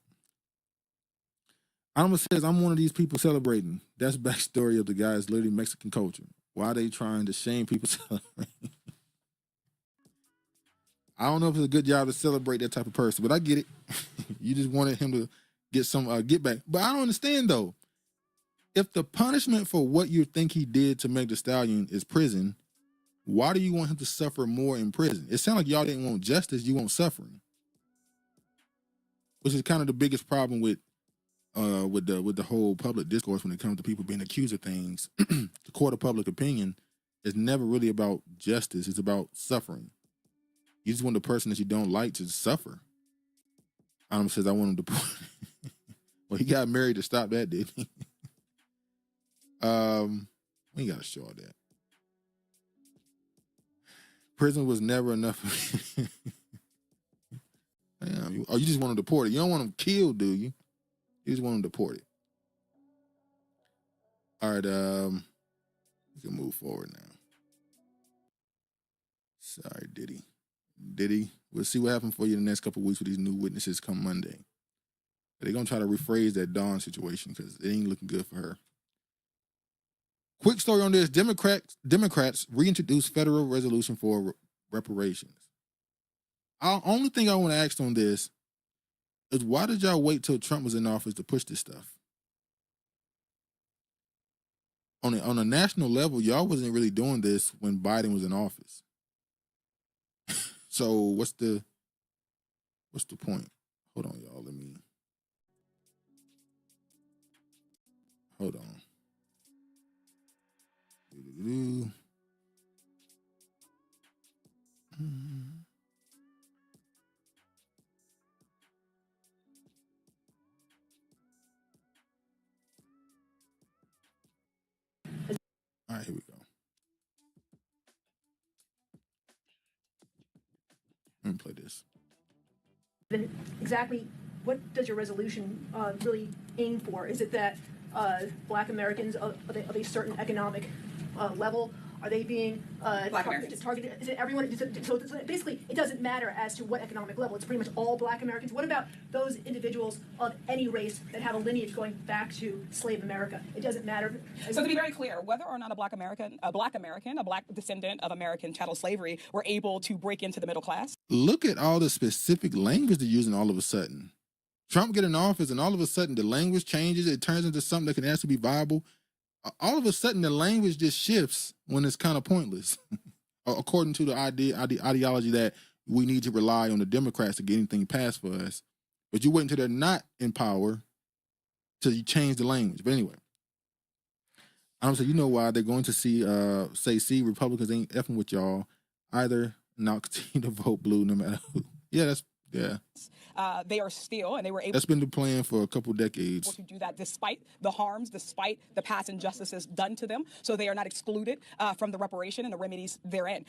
Alma says, I'm one of these people celebrating. That's backstory of the guy's literally Mexican culture. Why are they trying to shame people celebrating? I don't know if it's a good job to celebrate that type of person, but I get it. You just wanted him to get some get back. But I don't understand, though. If the punishment for what you think he did to Meg Thee Stallion is prison, why do you want him to suffer more in prison? It sounds like y'all didn't want justice, you want suffering. Which is kind of the biggest problem with the whole public discourse when it comes to people being accused of things. The court of public opinion is never really about justice. It's about suffering. You just want the person that you don't like to suffer. Adam says, I want him to put well, he got married to stop that, didn't he? We ain't gotta show all that. Prison was never enough for me. Damn, you just want him deported. You don't want him killed, do you? You just want him deported. All right, we can move forward now. Sorry, Diddy. We'll see what happens for you in the next couple of weeks with these new witnesses come Monday. They're going to try to rephrase that Dawn situation because it ain't looking good for her. Quick story on this. Democrats reintroduce federal resolution for reparations. Only thing I want to ask on this is why did y'all wait till Trump was in office to push this stuff? On a national level, y'all wasn't really doing this when Biden was in office. So what's the point? Hold on, y'all. Hold on. All right, here we go. Let me play this. Then exactly what does your resolution really aim for? Is it that Black Americans of a certain economic level, are they being targeted? Is it everyone? So basically, it doesn't matter as to what economic level. It's pretty much all Black Americans. What about those individuals of any race that have a lineage going back to slave America? It doesn't matter. So to be very clear, whether or not a Black descendant of American chattel slavery were able to break into the middle class. Look at all the specific language they're using all of a sudden. Trump get in office and all of a sudden the language changes. It turns into something that can actually be viable. All of a sudden the language just shifts when it's kind of pointless. According to the ideology that we need to rely on the Democrats to get anything passed for us. But you wait until they're not in power till you change the language. But anyway, I'm saying, you know why they're going to see Republicans ain't effing with y'all either. Now continue to vote blue no matter who. Yeah. They are still, and they were able. That's been the plan for a couple decades. To do that despite the harms, despite the past injustices done to them. So they are not excluded from the reparation and the remedies therein.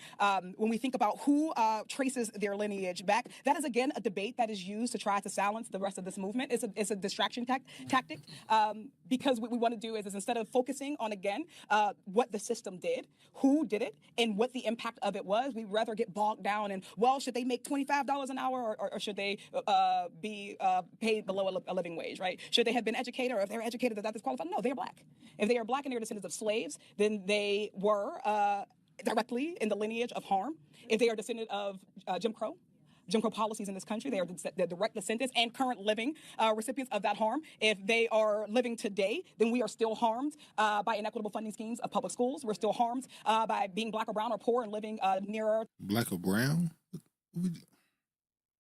When we think about who traces their lineage back, that is, again, a debate that is used to try to silence the rest of this movement. It's a distraction tactic because what we want to do is instead of focusing on, again, what the system did, who did it, and what the impact of it was, we'd rather get bogged down in, well, should they make $25 an hour or should they be paid below a living wage, right? Should they have been educated, or if they're educated, that disqualified? No, they're Black. If they are Black and they're descendants of slaves, then they were directly in the lineage of harm. If they are descendant of Jim Crow, Jim Crow policies in this country. They are the direct descendants and current living recipients of that harm. If they are living today, then we are still harmed by inequitable funding schemes of public schools. We're still harmed by being Black or brown or poor and living nearer Black or brown?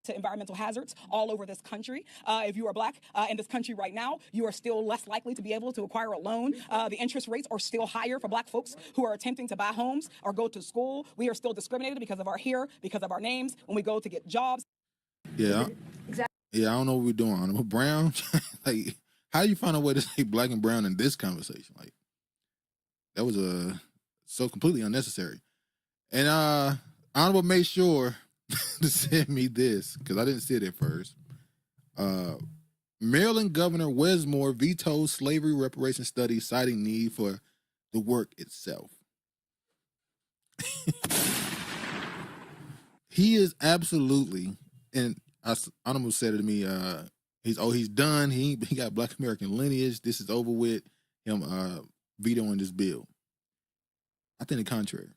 to environmental hazards all over this country. If you are Black in this country right now, you are still less likely to be able to acquire a loan. The interest rates are still higher for Black folks who are attempting to buy homes or go to school. We are still discriminated because of our hair, because of our names, when we go to get jobs. Yeah. Exactly. Yeah, I don't know what we're doing. But brown, like, how do you find a way to say Black and brown in this conversation? Like, that was so completely unnecessary. And Honorable made sure to send me this because I didn't see it at first. Maryland Governor Wes Moore vetoed slavery reparation study, citing need for the work itself. He is absolutely, and Honorable said it to me. He's done. He got Black American lineage. This is over with. Him vetoing this bill. I think the contrary.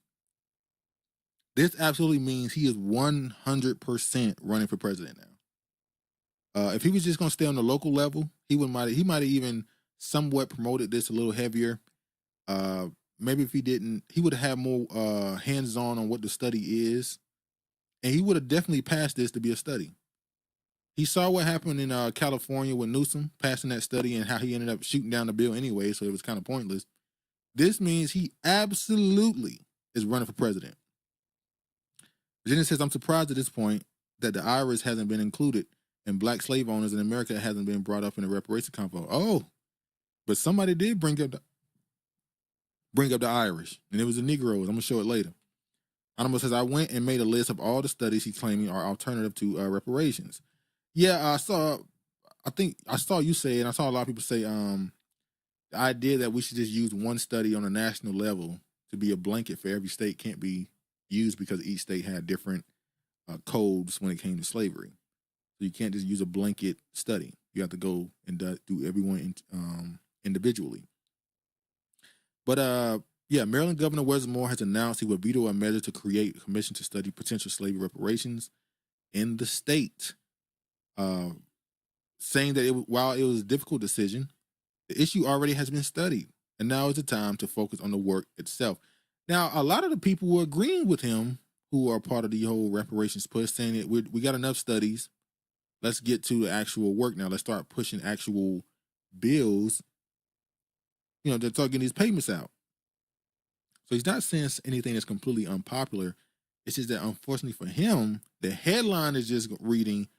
This absolutely means he is 100% running for president now. If he was just going to stay on the local level, he might have even somewhat promoted this a little heavier. Maybe if he didn't, he would have had more hands-on what the study is, and he would have definitely passed this to be a study. He saw what happened in California with Newsom passing that study and how he ended up shooting down the bill anyway, so it was kind of pointless. This means he absolutely is running for president. Virginia says, I'm surprised at this point that the IRS hasn't been included and Black slave owners in America hasn't been brought up in the reparations convo. Oh, but somebody did bring up the Irish, and it was the Negroes. I'm going to show it later. Honorable says, I went and made a list of all the studies he's claiming are alternative to reparations. Yeah, I think I saw you say, and I saw a lot of people say, the idea that we should just use one study on a national level to be a blanket for every state can't be used because each state had different codes when it came to slavery. So you can't just use a blanket study. You have to go and do everyone individually. But yeah, Maryland Governor Wes Moore has announced he will veto a measure to create a commission to study potential slavery reparations in the state, saying that while it was a difficult decision, the issue already has been studied, and now is the time to focus on the work itself. Now, a lot of the people were agreeing with him who are part of the whole reparations push, saying that we got enough studies. Let's get to the actual work now. Let's start pushing actual bills, to start getting these payments out. So he's not saying anything that's completely unpopular. It's just that, unfortunately for him, the headline is just reading,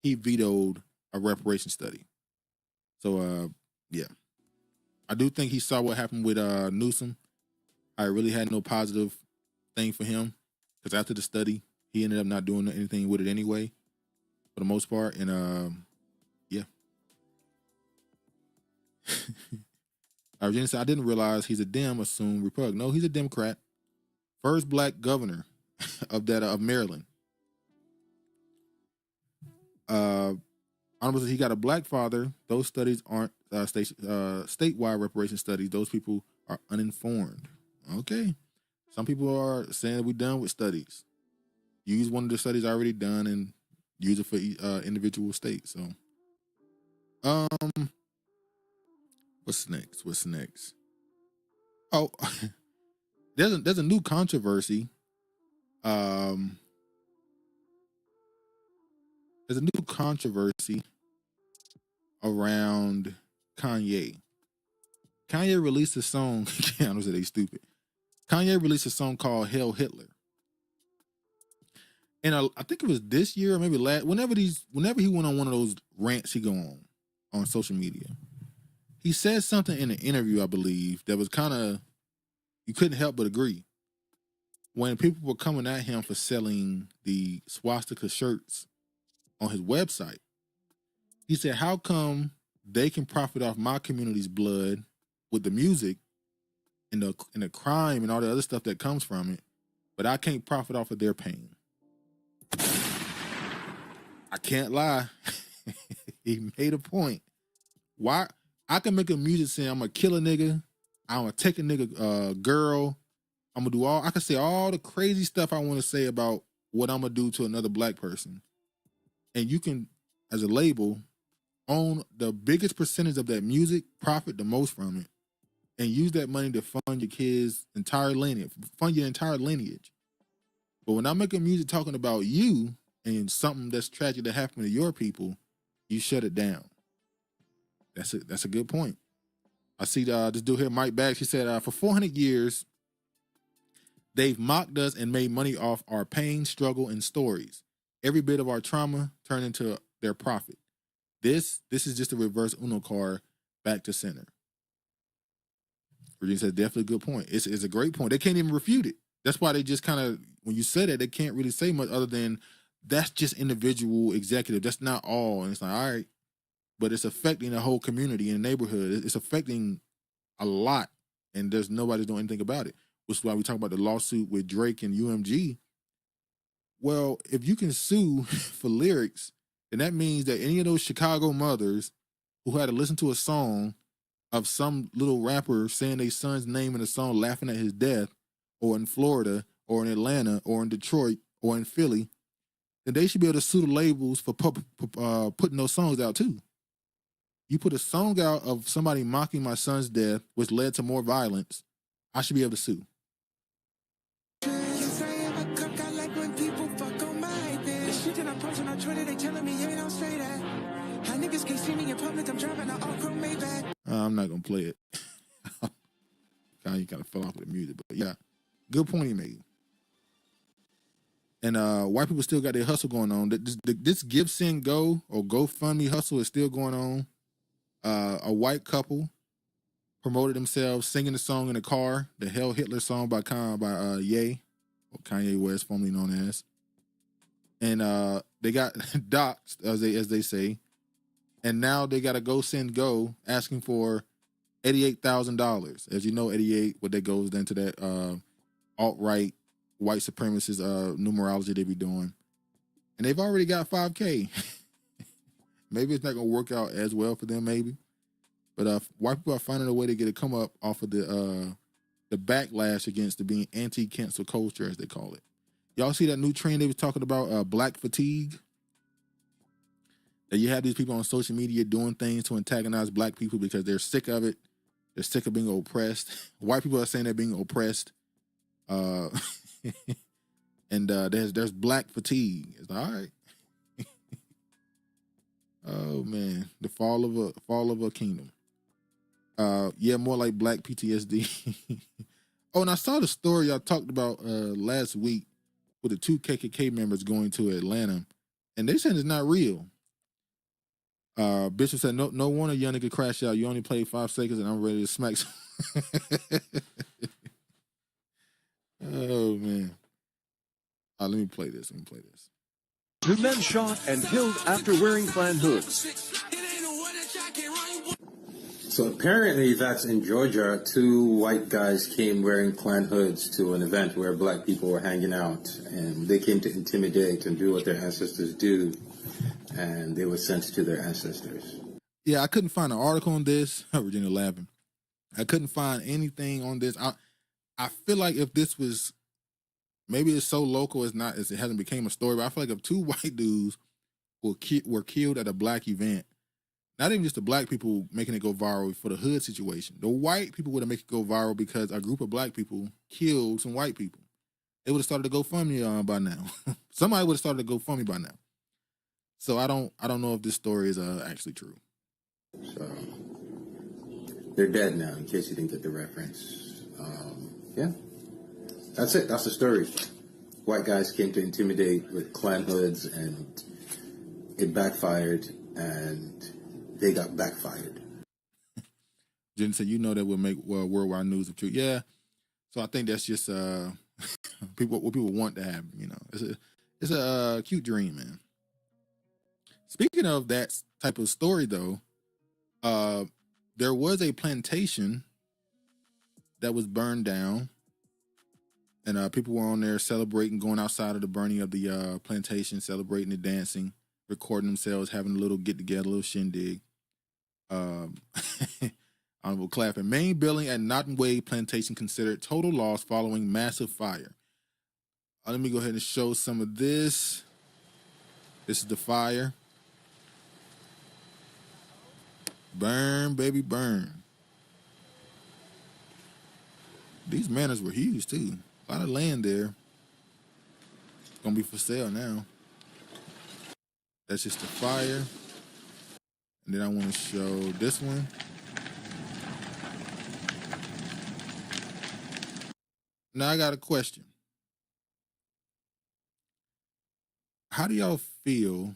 he vetoed a reparation study. So, yeah. I do think he saw what happened with Newsom. I really had no positive thing for him because after the study, he ended up not doing anything with it anyway, for the most part. And yeah. Virginia said, I didn't realize he's a Dem, assumed Repug. No, he's a Democrat. First Black governor of Maryland. Honorable said he got a Black father. Those studies aren't statewide reparation studies. Those people are uninformed. Okay. Some people are saying we're done with studies. Use one of the studies already done and use it for individual states. So, what's next? Oh, there's a new controversy. There's a new controversy around Kanye. Kanye released a song. I don't say they stupid. Kanye released a song called Hail Hitler. And I think it was this year or maybe last, whenever he went on one of those rants he go on social media, he said something in an interview, I believe, that was kind of, you couldn't help but agree. When people were coming at him for selling the swastika shirts on his website, he said, how come they can profit off my community's blood with the music and the crime and all the other stuff that comes from it, but I can't profit off of their pain? I can't lie. He made a point. Why? I can make a music saying I'm gonna kill a nigga, I'm gonna take a nigga girl, I can say all the crazy stuff I want to say about what I'm gonna do to another Black person, and you can, as a label, own the biggest percentage of that music, profit the most from it, and use that money to fund your kids' entire lineage, fund your entire lineage. But when I'm making music talking about you and something that's tragic that happened to your people, you shut it down. That's a good point. I see this dude here, Mike Baggs. He said, for 400 years, they've mocked us and made money off our pain, struggle, and stories. Every bit of our trauma turned into their profit. This is just a reverse Uno card back to center. Virginia said, definitely a good point. It's a great point. They can't even refute it. That's why they just kind of, when you say that, they can't really say much other than that's just individual executive. That's not all. And it's like, all right, but it's affecting the whole community and neighborhood. It's affecting a lot, and there's nobody doing anything about it. Which is why we talk about the lawsuit with Drake and UMG. Well, if you can sue for lyrics, then that means that any of those Chicago mothers who had to listen to a song of some little rapper saying their son's name in a song, laughing at his death, or in Florida, or in Atlanta, or in Detroit, or in Philly, then they should be able to sue the labels for putting those songs out too. You put a song out of somebody mocking my son's death, which led to more violence, I should be able to sue. I'm not gonna play it. Kanye kind of fell off with the music, but yeah, good point he made. And white people still got their hustle going on. This Give, Send, Go or GoFundMe hustle is still going on. A white couple promoted themselves singing the song in the car, the Hell Hitler song by Ye, or Kanye West, formerly known as. And they got doxxed, as they say, and now they got a Go Send Go asking for $88,000. As you know, 88, what that goes into that alt-right white supremacist numerology they be doing. And they've already got 5K. Maybe it's not going to work out as well for them, maybe. But white people are finding a way to get a come up off of the backlash against the being anti-cancel culture, as they call it. Y'all see that new trend they was talking about, black fatigue? That you have these people on social media doing things to antagonize black people because they're sick of it. They're sick of being oppressed. White people are saying they're being oppressed. And there's black fatigue. It's like, all right. Oh man, the fall of a kingdom. Yeah, more like black PTSD. Oh, and I saw the story y'all talked about last week with the 2 KKK members going to Atlanta, and they said it's not real. Bishop said, no wonder young nigga crash out. You only played 5 seconds and I'm ready to smack some. Oh man. Let me play this. Two men shot and killed after wearing Klan hoods. So apparently that's in Georgia. 2 white guys came wearing Klan hoods to an event where black people were hanging out, and they came to intimidate and do what their ancestors do, and they were sent to their ancestors. Yeah, I couldn't find an article on this. Virginia laughing. I couldn't find anything on this. I feel like if this was, maybe it's so local, it hasn't became a story, but I feel like if 2 white dudes were killed at a black event, not even just the black people making it go viral for the hood situation, the white people would have made it go viral because a group of black people killed some white people. They would have started a GoFundMe by now. Somebody would have started a GoFundMe by now. So I don't know if this story is actually true. So they're dead now, in case you didn't get the reference. Yeah, that's it. That's the story. White guys came to intimidate with Klan hoods, and it backfired, and they got backfired. Jen said, you know that will make worldwide news of truth. Yeah. So I think that's just what people want to happen, you know. It's a cute dream, man. Speaking of that type of story, though, there was a plantation that was burned down, and people were on there celebrating, going outside of the burning of the plantation, celebrating and dancing, recording themselves, having a little get-together, a little shindig. Honorable clapping. Main building at Nottingway Plantation considered total loss following massive fire. Let me go ahead and show some of this. This is the fire. Burn, baby, burn. These manors were huge, too. A lot of land there. Gonna be for sale now. That's just the fire. And then I want to show this one. Now I got a question. How do y'all feel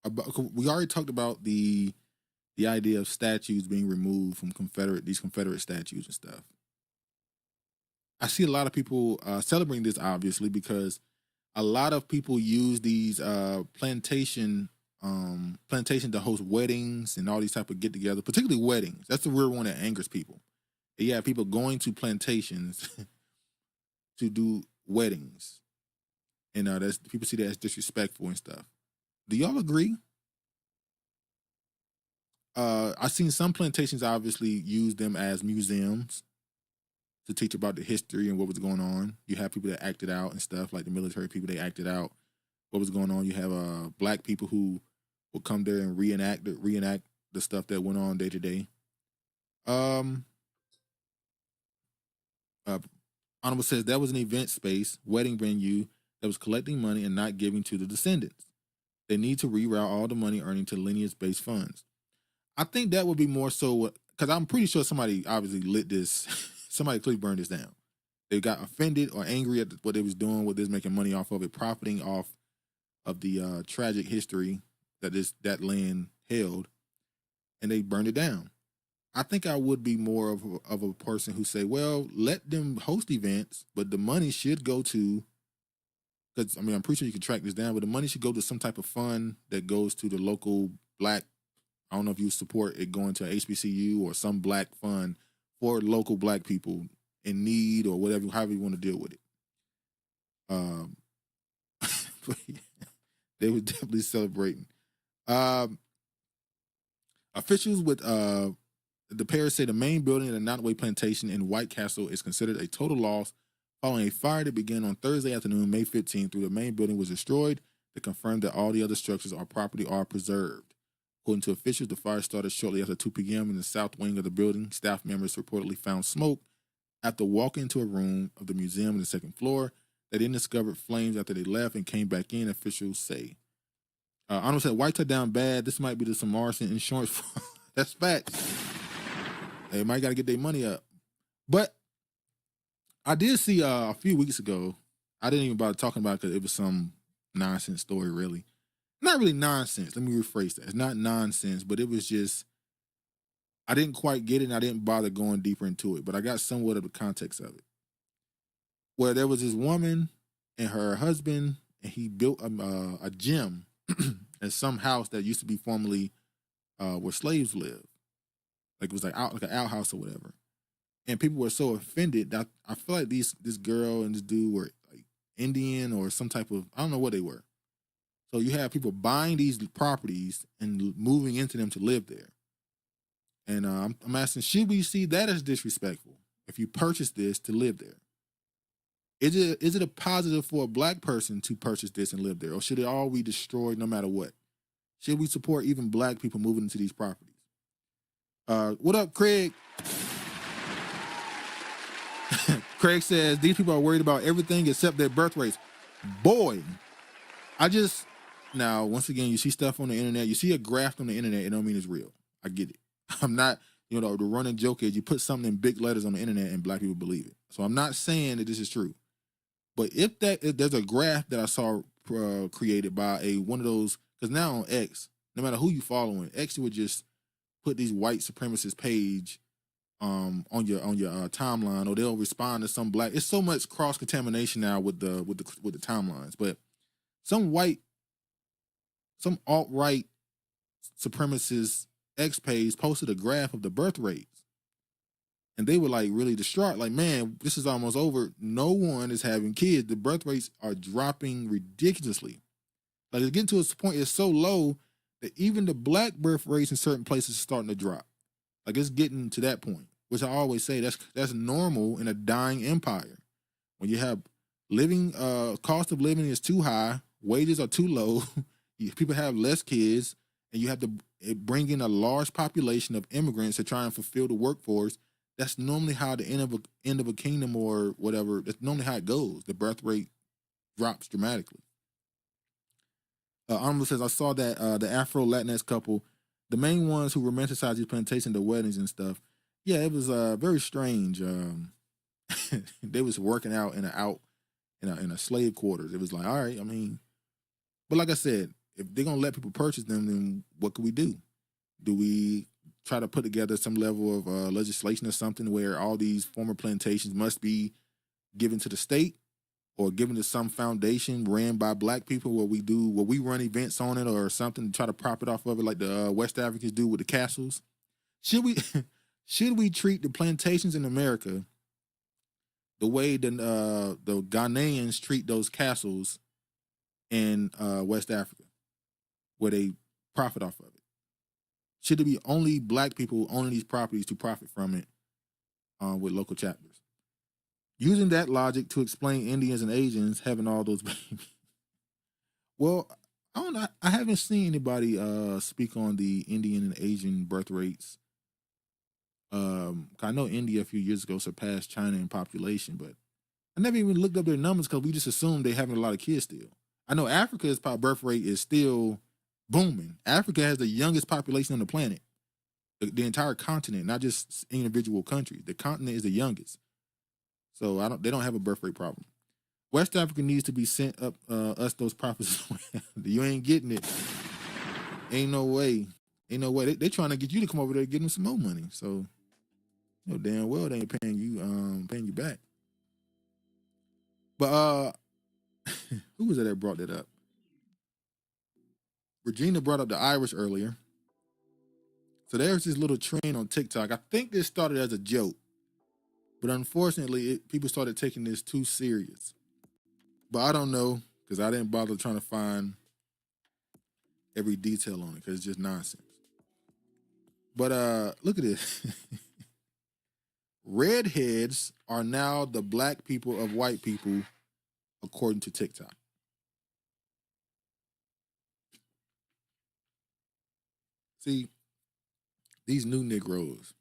about, we already talked about the idea of statues being removed from these Confederate statues and stuff. I see a lot of people celebrating this, obviously, because a lot of people use these plantation to host weddings and all these type of get-together, particularly weddings. That's the real one that angers people. You have people going to plantations to do weddings, and that's, people see that as disrespectful and stuff. Do y'all agree? I've seen some plantations obviously use them as museums to teach about the history and what was going on. You have people that acted out and stuff, like the military people, they acted out what was going on. You have black people who will come there and reenact the stuff that went on day to day. Honorable says that was an event space, wedding venue that was collecting money and not giving to the descendants. They need to reroute all the money earning to lineage-based funds. I think that would be more so, because I'm pretty sure somebody obviously lit this, somebody clearly burned this down. They got offended or angry at what they was doing, what they was making money off of it, profiting off of the tragic history that that land held, and they burned it down. I think I would be more of a person who say, well, let them host events, but the money should go to, because I mean, I'm pretty sure you can track this down, but the money should go to some type of fund that goes to the local black, I don't know if you support it going to HBCU or some black fund for local black people in need or whatever, however you want to deal with it. But yeah, they were definitely celebrating. Officials with the parish say the main building at the Nottoway Plantation in White Castle is considered a total loss following a fire that began on Thursday afternoon, May 15th, through the main building was destroyed to confirm that all the other structures or property are preserved. According to officials, the fire started shortly after 2 p.m. in the south wing of the building. Staff members reportedly found smoke after walking into a room of the museum on the second floor. They then discovered flames after they left and came back in, officials say. Arnold said, white are down bad. This might be the some arson insurance. That's facts. They might got to get their money up. But I did see a few weeks ago, I didn't even bother talking about it because it was some nonsense story, really. Not really nonsense. Let me rephrase that. It's not nonsense, but it was just, I didn't quite get it and I didn't bother going deeper into it, but I got somewhat of the context of it. Where there was this woman and her husband, and he built a gym in some house that used to be formerly where slaves lived. Like it was like an outhouse or whatever. And people were so offended that I feel like this girl and this dude were like Indian or some type of, I don't know what they were. So you have people buying these properties and moving into them to live there. And I'm asking, should we see that as disrespectful if you purchase this to live there? Is it a positive for a black person to purchase this and live there? Or should it all be destroyed no matter what? Should we support even black people moving into these properties? What up, Craig? Craig says, these people are worried about everything except their birth rates. Boy, now, once again, you see stuff on the internet, you see a graph on the internet, it don't mean it's real. I get it. I'm not, the running joke is you put something in big letters on the internet and black people believe it. So I'm not saying that this is true. But if there's a graph that I saw created by one of those, because now on X, no matter who you following, X would just put these white supremacist page on your timeline, or they'll respond to some black. It's so much cross contamination now with the timelines. But some alt-right supremacist X page posted a graph of the birth rates, and they were like really distraught. Like, man, this is almost over. No one is having kids. The birth rates are dropping ridiculously. Like, it's getting to a point. It's so low that even the black birth rates in certain places are starting to drop. Like, it's getting to that point, which I always say that's normal in a dying empire. When you have cost of living is too high, wages are too low, People have less kids, and you have to bring in a large population of immigrants to try and fulfill the workforce. That's normally how the end of a kingdom or whatever. That's normally how it goes. The birth rate drops dramatically. Honorable says, I saw that the Afro Latinx couple, the main ones who romanticized these plantations, the weddings and stuff. Yeah, it was very strange. They was working out in a slave quarters. It was like, all right, I mean, but like I said, if they're gonna let people purchase them, then what can we do? Do we try to put together some level of legislation or something where all these former plantations must be given to the state or given to some foundation ran by black people where we run events on it or something to try to profit off of it like the West Africans do with the castles? Should we treat the plantations in America the way the Ghanaians treat those castles in West Africa, where they profit off of it? Should it be only black people owning these properties to profit from it with local chapters? Using that logic to explain Indians and Asians having all those babies. Well, I don't know. I haven't seen anybody speak on the Indian and Asian birth rates. I know India a few years ago surpassed China in population, but I never even looked up their numbers because we just assumed they're having a lot of kids still. I know Africa's birth rate is still booming. Africa has the youngest population on the planet. The entire continent, not just individual countries. The continent is the youngest. So they don't have a birth rate problem. West Africa needs to be sent up us those profits. You ain't getting it. Ain't no way. They trying to get you to come over there and give them some more money. So damn well they ain't paying you back. But who was that brought that up? Regina brought up the Irish earlier. So there's this little trend on TikTok. I think this started as a joke, but unfortunately, people started taking this too serious. But I don't know, because I didn't bother trying to find every detail on it, because it's just nonsense. But look at this. Redheads are now the black people of white people, according to TikTok. See, these new Negroes.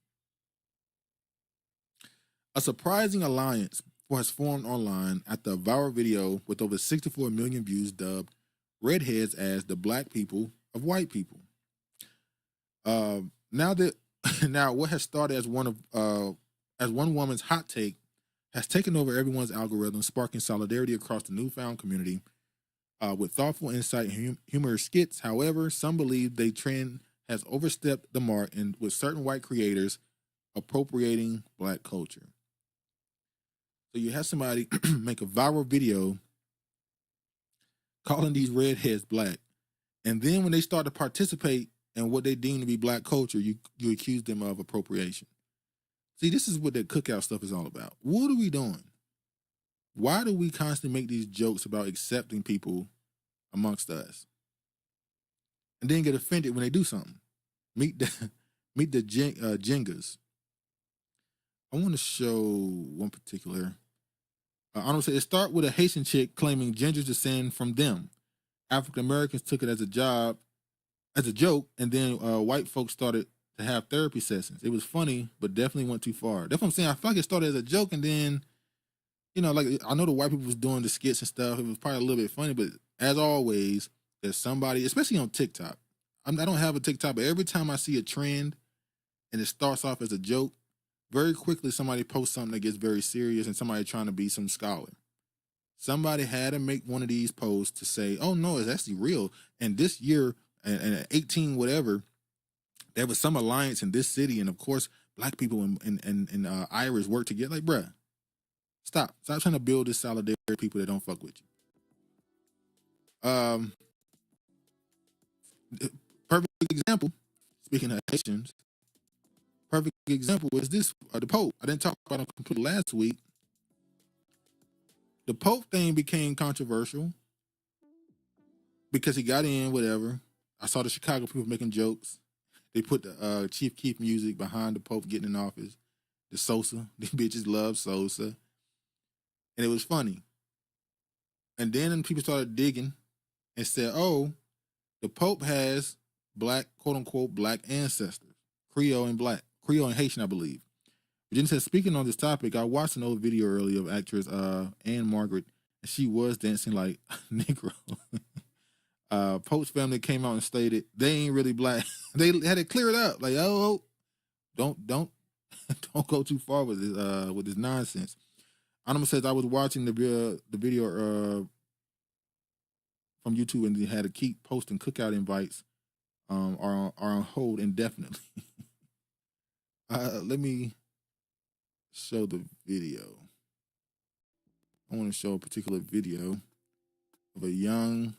A surprising alliance has formed online after a viral video with over 64 million views dubbed Redheads as the black people of white people. Now what has started as one woman's hot take has taken over everyone's algorithm, sparking solidarity across the newfound community with thoughtful insight and humorous skits. However, some believe the trend has overstepped the mark and with certain white creators appropriating black culture. So you have somebody make a viral video calling these redheads black, and then when they start to participate in what they deem to be black culture, you accuse them of appropriation. See, this is what that cookout stuff is all about. What are we doing? Why do we constantly make these jokes about accepting people amongst us, and then get offended when they do something? Meet the Jengas. I want to show one particular. Arnold said, it started with a Haitian chick claiming ginger descend from them. African Americans took it as a joke, and then white folks started to have therapy sessions. It was funny, but definitely went too far. That's what I'm saying. I feel like it started as a joke, and then, like I know the white people was doing the skits and stuff. It was probably a little bit funny, but as always, there's somebody, especially on TikTok. I don't have a TikTok, but every time I see a trend and it starts off as a joke, very quickly somebody posts something that gets very serious and somebody trying to be some scholar. Somebody had to make one of these posts to say, oh no, it's actually real. And this year, and 18 whatever, there was some alliance in this city, and of course, black people and Irish work together. Like, bruh, stop trying to build this solidarity with people that don't fuck with you. Perfect example, speaking of Haitians, perfect example is this, the Pope. I didn't talk about him completely last week. The Pope thing became controversial because he got in, whatever. I saw the Chicago people making jokes. They put the Chief Keef music behind the Pope getting in office. The Sosa, these bitches love Sosa. And it was funny. And then people started digging and said, oh, The Pope has black, quote unquote, black ancestors, Creole and Haitian, I believe. Virginia says, speaking on this topic, I watched an old video earlier of actress Anne Margaret, and she was dancing like a Negro. Pope's family came out and stated they ain't really black. They had to clear it up. Like, oh, don't don't go too far with this nonsense. Anima says I was watching the video from YouTube, and they had to keep posting cookout invites are on hold indefinitely. Let me show the video. I want to show a particular video of a young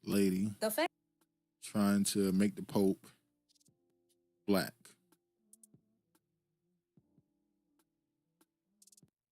lady trying to make the Pope black.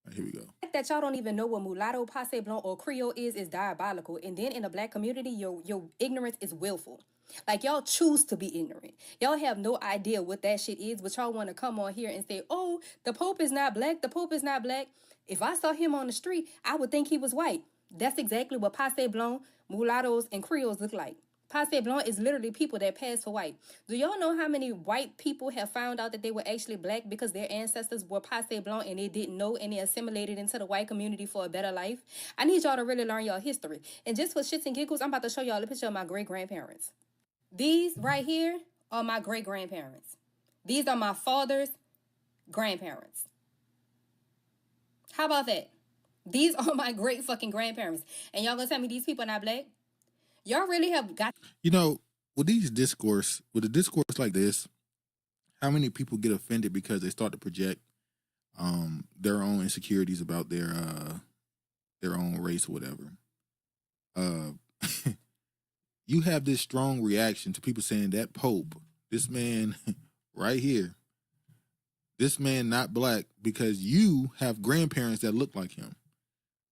All right, here we go. That y'all don't even know what mulatto, passe blanc, or Creole is diabolical. And then in the black community, your ignorance is willful. Like, y'all choose to be ignorant. Y'all have no idea what that shit is, but y'all want to come on here and say, oh, the Pope is not black. The Pope is not black. If I saw him on the street, I would think he was white. That's exactly what passe blanc, mulattoes, and Creoles look like. Passe blanc is literally people that pass for white. Do y'all know how many white people have found out that they were actually black because their ancestors were passe blanc and they didn't know, and they assimilated into the white community for a better life? I need y'all to really learn y'all history. And just for shits and giggles, I'm about to show y'all a picture of my great-grandparents. These right here are my great-grandparents. These are my father's grandparents. How about that? These are my great fucking grandparents. And y'all gonna tell me these people are not black? Y'all really have got... You know, with a discourse like this, how many people get offended because they start to project their own insecurities about their own race or whatever? You have this strong reaction to people saying that Pope, this man right here, this man not black because you have grandparents that look like him.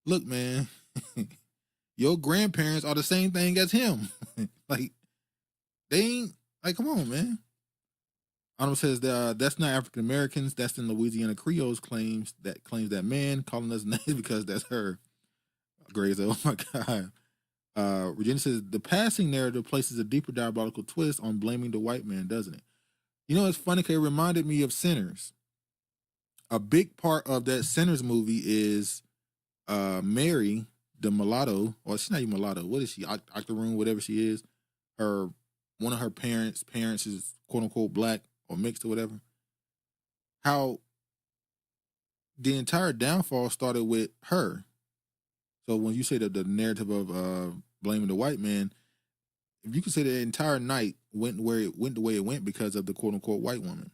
Look, man, your grandparents are the same thing as him. Like, they ain't, like, come on, man. Anna says that's not African Americans. That's in Louisiana Creoles claims that man calling us names because that's her. Grace, oh my God. Regina says the passing narrative places a deeper diabolical twist on blaming the white man, doesn't it? You know, it's funny because it reminded me of Sinners. A big part of that Sinners movie is Mary, the mulatto, or she's not even mulatto. What is she? Octoroon, whatever she is. One of her parents is quote unquote black or mixed or whatever. How the entire downfall started with her. So when you say that the narrative of blaming the white man, if you could say the entire night went the way it went because of the quote unquote white woman.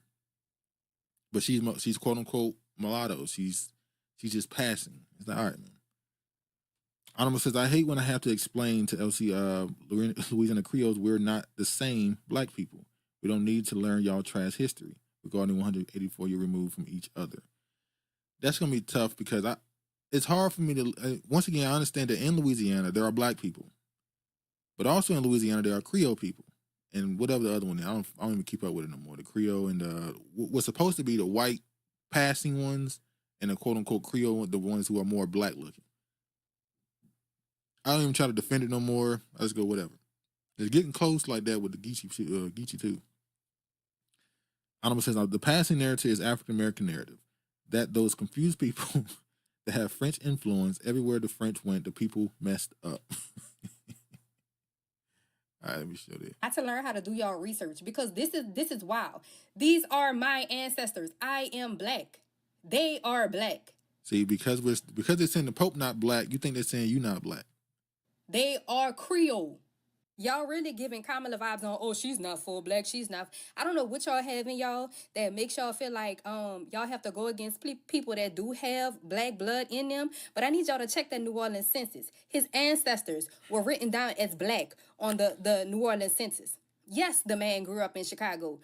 But she's quote unquote mulatto. She's just passing. It's like, all right, man. Anima says, I hate when I have to explain to LC Louisiana Creoles we're not the same black people. We don't need to learn y'all trash history regarding 184 year removed from each other. That's gonna be tough because it's hard for me to, once again, I understand that in Louisiana, there are black people. But also in Louisiana, there are Creole people. And whatever the other one is, I don't even keep up with it no more. The Creole and what's supposed to be the white passing ones and the quote-unquote Creole, the ones who are more black-looking. I don't even try to defend it no more. I just go, whatever. It's getting close like that with the Geechee too. Anima says, the passing narrative is African-American narrative. That those confused people that have French influence, everywhere the French went, the people messed up. All right, let me show this. I had to learn how to do y'all research because this is wild. These are my ancestors. I am black. They are black. See, because they're saying the Pope not black, you think they're saying you not black. They are Creole. Y'all really giving Kamala vibes on, oh, she's not full black, she's not. I don't know what y'all have in y'all that makes y'all feel like y'all have to go against people that do have black blood in them. But I need y'all to check that New Orleans census. His ancestors were written down as black on the New Orleans census. Yes, the man grew up in Chicago.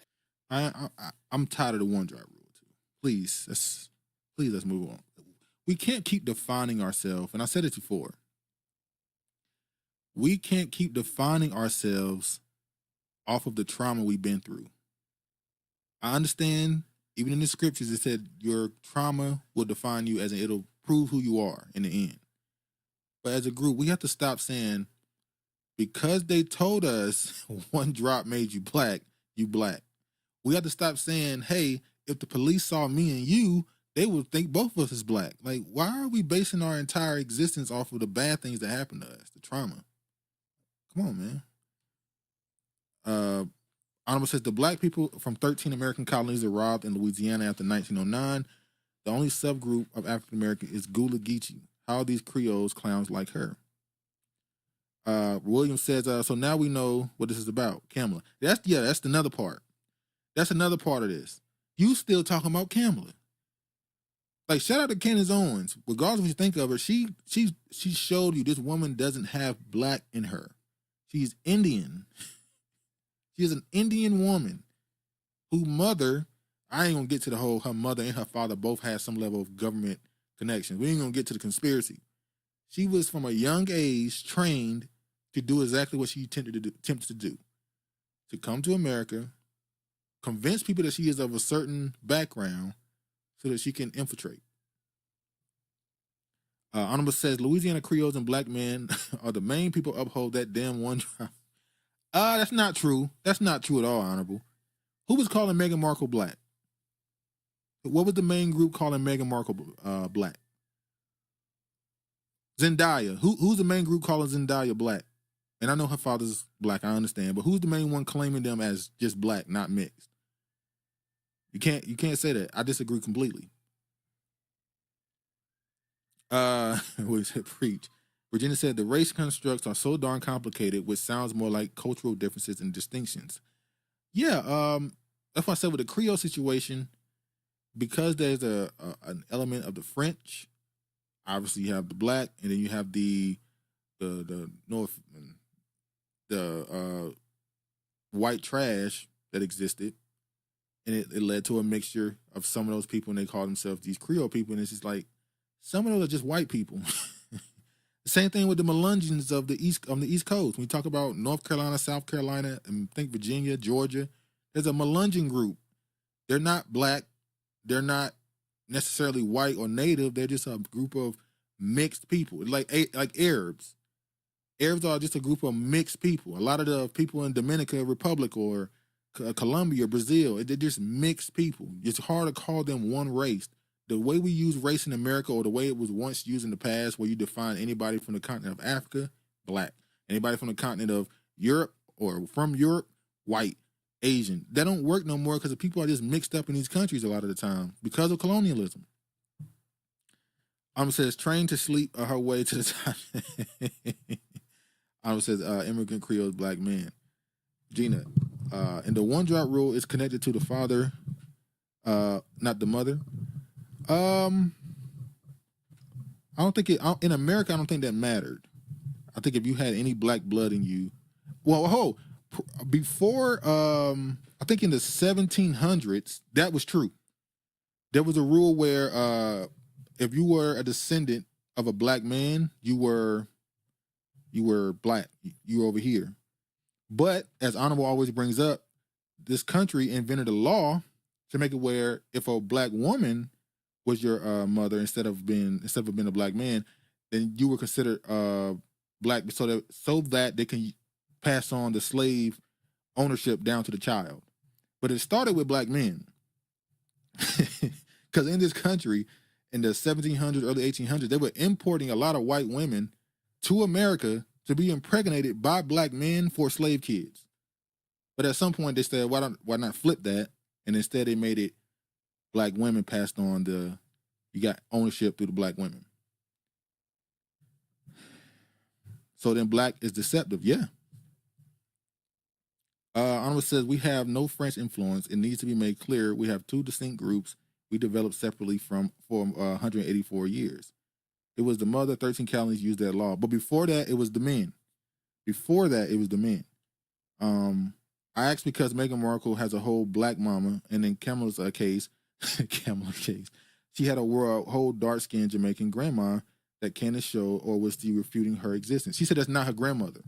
I'm tired of the one drive rule too. Please, let's move on. We can't keep defining ourselves, and I said it before. We can't keep defining ourselves off of the trauma we've been through. I understand, even in the scriptures, it said your trauma will define you, as in it'll prove who you are in the end. But as a group, we have to stop saying because they told us one drop made you black, you black. We have to stop saying, hey, if the police saw me and you, they would think both of us is black. Like, why are we basing our entire existence off of the bad things that happened to us, the trauma? Come on, man. Honorable says the black people from 13 American colonies arrived in Louisiana after 1909. The only subgroup of African American is Gula Geechee. How are these Creoles clowns like her? William says, so now we know what this is about. Kamala. That's another part. That's another part of this. You still talking about Kamala. Like, shout out to Candace Owens. Regardless of what you think of her, she showed you this woman doesn't have black in her. She's Indian. She is an Indian woman whose mother, I ain't gonna get to the whole, her mother and her father both had some level of government connection. We ain't gonna get to the conspiracy. She was from a young age trained to do exactly what she attempted to do. To come to America, convince people that she is of a certain background so that she can infiltrate. Honorable says Louisiana Creoles and black men are the main people uphold that damn one tribe. That's not true. That's not true at all, Honorable. Who was calling Meghan Markle black? What was the main group calling Meghan Markle black? Zendaya. Who's the main group calling Zendaya black? And I know her father's black, I understand, but who's the main one claiming them as just black, not mixed? You can't say that. I disagree completely. What said preach. Virginia said the race constructs are so darn complicated, which sounds more like cultural differences and distinctions. Yeah, that's why I said with the Creole situation, because there's an element of the French, obviously you have the black, and then you have the North, the white trash that existed, and it led to a mixture of some of those people, and they call themselves these Creole people, and it's just like some of those are just white people. Same thing with the Melungeons of the East Coast. When you talk about North Carolina, South Carolina, and think Virginia, Georgia, there's a Melungeon group. They're not black. They're not necessarily white or native. They're just a group of mixed people, like Arabs. Arabs are just a group of mixed people. A lot of the people in Dominican Republic or Colombia, Brazil, they're just mixed people. It's hard to call them one race. The way we use race in America, or the way it was once used in the past, where you define anybody from the continent of Africa, black. Anybody from the continent of Europe or from Europe, white, Asian. That don't work no more because the people are just mixed up in these countries a lot of the time because of colonialism. Says trained to sleep her way to the top. Says immigrant Creoles, black man. Gina, and the one drop rule is connected to the father, not the mother. I don't think in America, I don't think that mattered. I think if you had any black blood in you, before, I think in the 1700s, that was true. There was a rule where, if you were a descendant of a black man, you were black. You were over here. But as Honorable always brings up, this country invented a law to make it where if a black woman was your mother instead of being a black man, then you were considered black, so that they can pass on the slave ownership down to the child. But it started with black men, because in this country in the 1700s, early 1800s, they were importing a lot of white women to America to be impregnated by black men for slave kids. But at some point they said, why not flip that? And instead they made it black women passed on you got ownership through the black women. So then black is deceptive. Yeah. Honorable says we have no French influence. It needs to be made clear we have two distinct groups we developed separately for 184 years. It was the mother, 13 colonies used that law. But before that, it was the men. I asked because Meghan Markle has a whole black mama, and in Kamala's case, she had a whole dark-skinned Jamaican grandma that Candace showed, or was she refuting her existence? She said that's not her grandmother.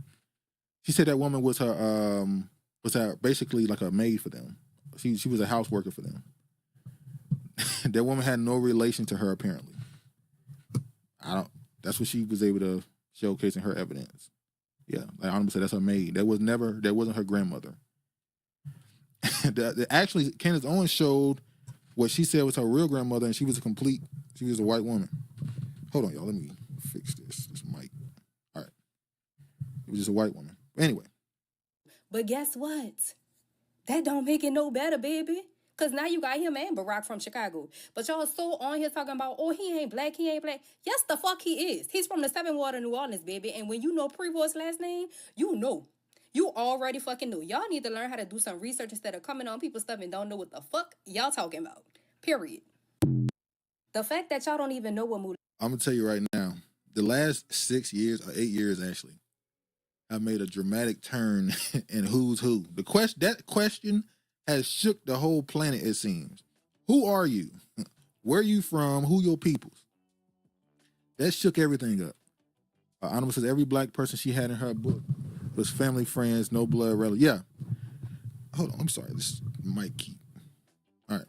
She said that woman was her basically like a maid for them. She was a house worker for them. That woman had no relation to her apparently. That's what she was able to showcase in her evidence. Yeah, like Honorable said, that's her maid. That wasn't her grandmother. Actually, Candace Owens showed what she said was her real grandmother, and she was a white woman. Hold on, y'all. Let me fix this mic. All right. It was just a white woman. Anyway. But guess what? That don't make it no better, baby. Because now you got him and Barack from Chicago. But y'all so on here talking about, oh, he ain't black. Yes, the fuck he is. He's from the Seven Water, New Orleans, baby. And when you know Prevost's last name, you know. You already fucking know. Y'all need to learn how to do some research instead of coming on people's stuff and don't know what the fuck y'all talking about. Period. The fact that y'all don't even know what movie. I'm going to tell you right now, the last 6 years, or 8 years actually, I made a dramatic turn in who's who. That question has shook the whole planet, it seems. Who are you? Where you from? Who your peoples? That shook everything up. Honorable says every black person she had in her book was family, friends, no blood relative. Yeah. Hold on, I'm sorry. This might keep. All right.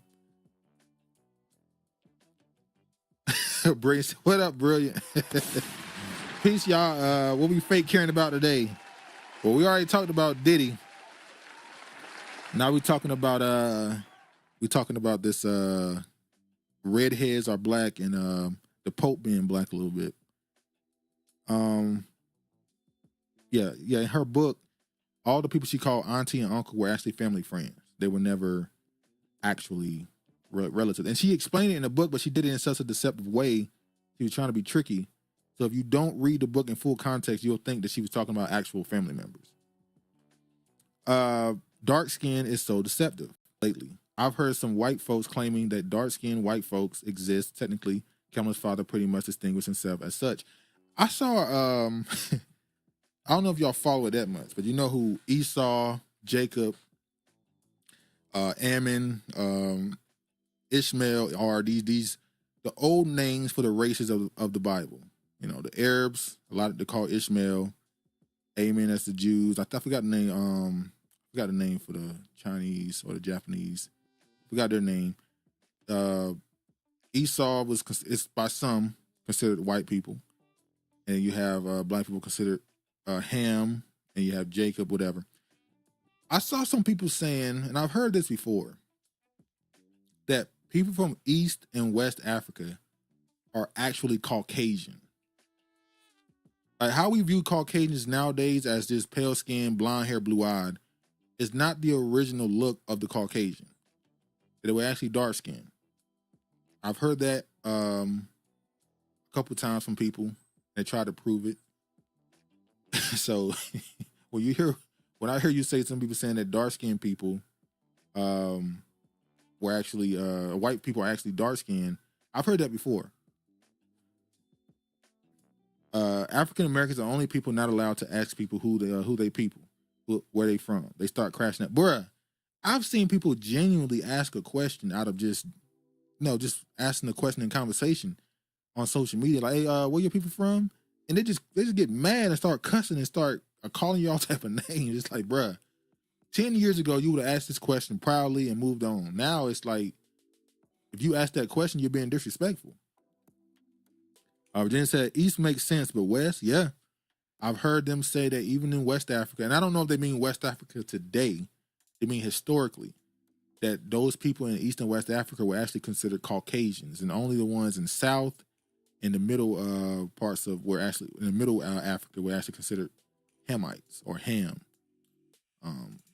Brilliant. What up, Brilliant? Peace, y'all. What we fake caring about today? Well, we already talked about Diddy. Now we talking about this redheads are black and the Pope being black a little bit. Yeah, in her book, all the people she called auntie and uncle were actually family friends. They were never actually relatives. And she explained it in the book, but she did it in such a deceptive way. She was trying to be tricky. So if you don't read the book in full context, you'll think that she was talking about actual family members. Dark skin is so deceptive lately. I've heard some white folks claiming that dark-skinned white folks exist. Technically, Kamala's father pretty much distinguished himself as such. I saw, I don't know if y'all follow it that much, but you know who Esau, Jacob, Ammon, Ishmael are these the old names for the races of the Bible. You know, the Arabs, a lot of they call Ishmael, Ammon, that's the Jews. I forgot the name, forgot the name for the Chinese or the Japanese. Forgot their name. Esau is by some considered white people. And you have black people considered Ham, and you have Jacob, whatever. I saw some people saying, and I've heard this before, that people from East and West Africa are actually Caucasian. Like how we view Caucasians nowadays as just pale skin, blonde hair, blue eyed, is not the original look of the Caucasian. They were actually dark skinned. I've heard that a couple times from people that try to prove it. So when I hear you say some people saying that dark skinned people were actually white people are actually dark skinned, I've heard that before. African Americans are the only people not allowed to ask people who they people, where they from. They start crashing up. Bruh, I've seen people genuinely ask a question out of just asking a question in conversation on social media, like, hey, where your people from? And they just get mad and start cussing and start calling you all type of names. It's like, bruh, 10 years ago, you would have asked this question proudly and moved on. Now it's like, if you ask that question, you're being disrespectful. Virginia said, East makes sense, but West, yeah. I've heard them say that even in West Africa, and I don't know if they mean West Africa today, they mean historically, that those people in East and West Africa were actually considered Caucasians, and only the ones in South and the middle parts of Africa were actually considered Hamites or Ham.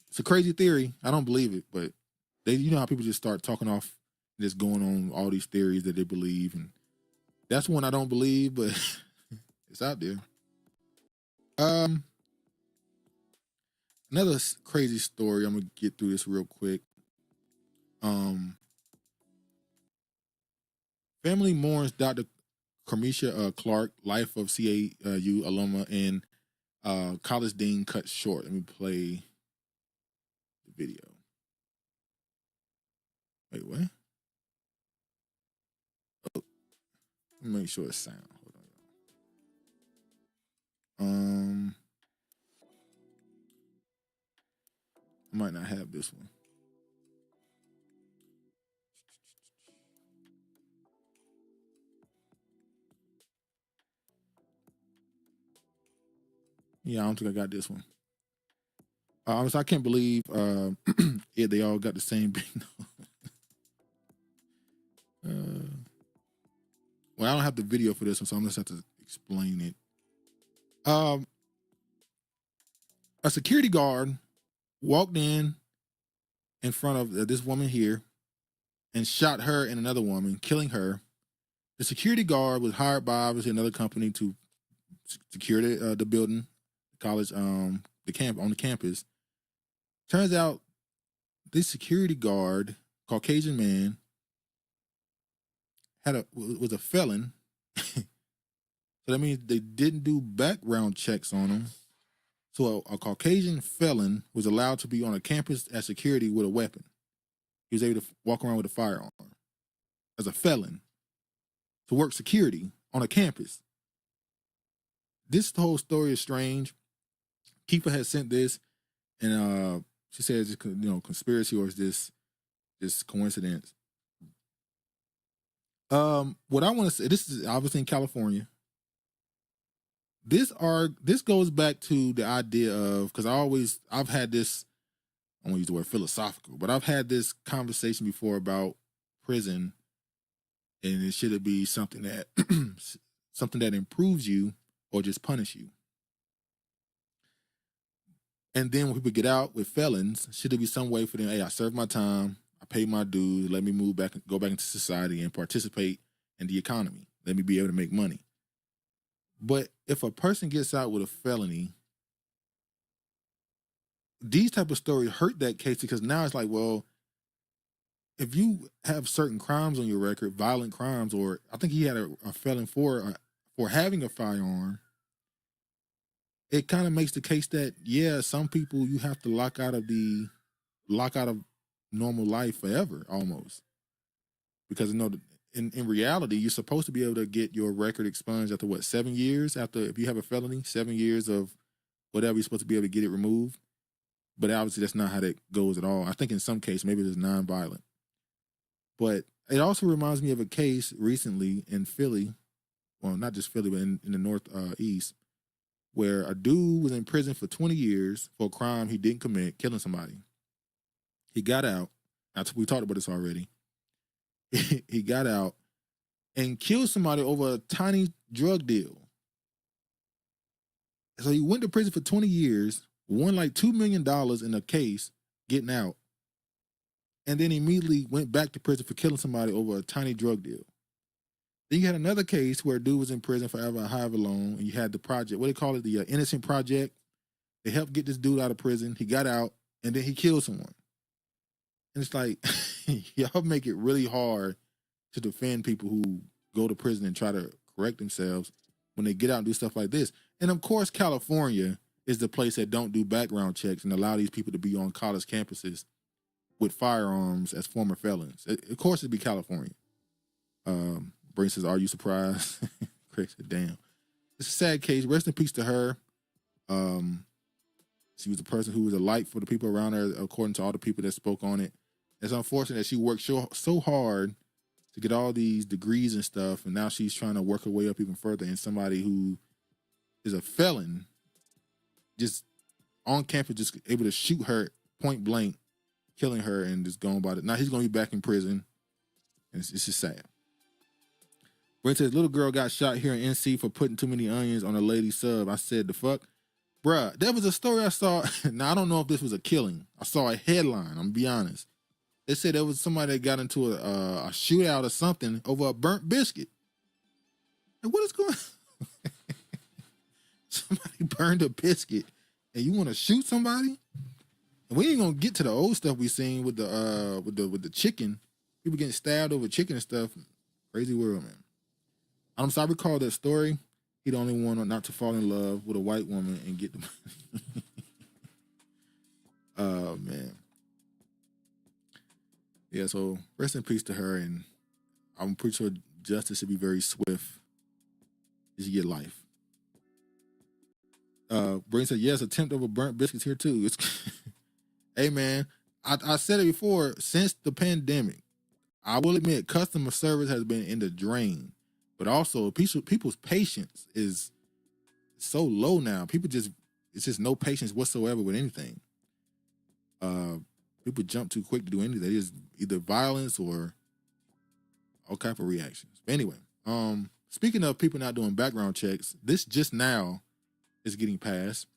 It's a crazy theory. I don't believe it, but you know how people just start talking off, just going on all these theories that they believe, and that's one I don't believe, but it's out there. Another crazy story. I'm gonna get through this real quick. Family mourns Dr. Cormisha Clark, life of CAU alumna, and college dean cut short. Let me play the video. Wait, what? Oh, let me make sure it's sound. Hold on. I might not have this one. Yeah, I don't think I got this one. I can't believe they all got the same thing. Well, I don't have the video for this one, so I'm just have to explain it. A security guard walked in front of this woman here and shot her and another woman, killing her. The security guard was hired by obviously another company to secure the building, college, the campus. Turns out this security guard, Caucasian man, was a felon. So that means they didn't do background checks on him. So a Caucasian felon was allowed to be on a campus as security with a weapon. He was able to walk around with a firearm as a felon to work security on a campus. This whole story is strange. Keeper has sent this, and she says, conspiracy or is this coincidence? What I want to say, this is obviously in California. This goes back to the idea of, because I've had this, I won't use the word philosophical, but I've had this conversation before about prison, and it should be something that something that improves you or just punish you. And then when people get out with felons, should there be some way for them, hey, I served my time, I paid my dues, let me go back into society and participate in the economy. Let me be able to make money. But if a person gets out with a felony, these type of stories hurt that case, because now it's like, well, if you have certain crimes on your record, violent crimes, or I think he had a felon for having a firearm, it kind of makes the case that, yeah, some people you have to lock out of normal life forever almost. Because in reality, you're supposed to be able to get your record expunged after 7 years? If you have a felony, 7 years of whatever, you're supposed to be able to get it removed. But obviously that's not how that goes at all. I think in some cases, maybe it's nonviolent. But it also reminds me of a case recently in Philly, well, not just Philly, but in the Northeast, where a dude was in prison for 20 years for a crime he didn't commit, killing somebody. He got out. We talked about this already. He got out and killed somebody over a tiny drug deal. So he went to prison for 20 years, won like $2 million in a case, getting out, and then immediately went back to prison for killing somebody over a tiny drug deal. Then you had another case where a dude was in prison forever, however long, and you had the project, what do they call it, the Innocent Project. They helped get this dude out of prison. He got out, and then he killed someone. And it's like, y'all make it really hard to defend people who go to prison and try to correct themselves when they get out and do stuff like this. And of course, California is the place that don't do background checks and allow these people to be on college campuses with firearms as former felons. Of course, it'd be California. Brain says, are you surprised? Craig said, damn. It's a sad case. Rest in peace to her. She was a person who was a light for the people around her, according to all the people that spoke on it. It's unfortunate that she worked so hard to get all these degrees and stuff, and now she's trying to work her way up even further. And somebody who is a felon, just on campus, just able to shoot her point blank, killing her, and just going about it. Now he's going to be back in prison, and it's just sad. Brent says, little girl got shot here in NC for putting too many onions on a lady sub. I said, the fuck? Bruh, there was a story I saw. Now, I don't know if this was a killing. I saw a headline, I'm going to be honest. They said there was somebody that got into a shootout or something over a burnt biscuit. And what is going on? Somebody burned a biscuit and you want to shoot somebody? And we ain't gonna get to the old stuff we seen with the chicken. People getting stabbed over chicken and stuff. Crazy world, man. I'm sorry, I recall that story. He the only one not to fall in love with a white woman and get the money. Oh, man. Yeah, so rest in peace to her, and I'm pretty sure justice should be very swift as you get life. Brain said, yes, attempt over burnt biscuits here too. Hey, man, I said it before, since the pandemic, I will admit customer service has been in the drain, but also people's patience is so low now. People just it's just no patience whatsoever with anything. People jump too quick to do anything. It is either violence or all type of reactions. But anyway, speaking of people not doing background checks, this just now is getting passed.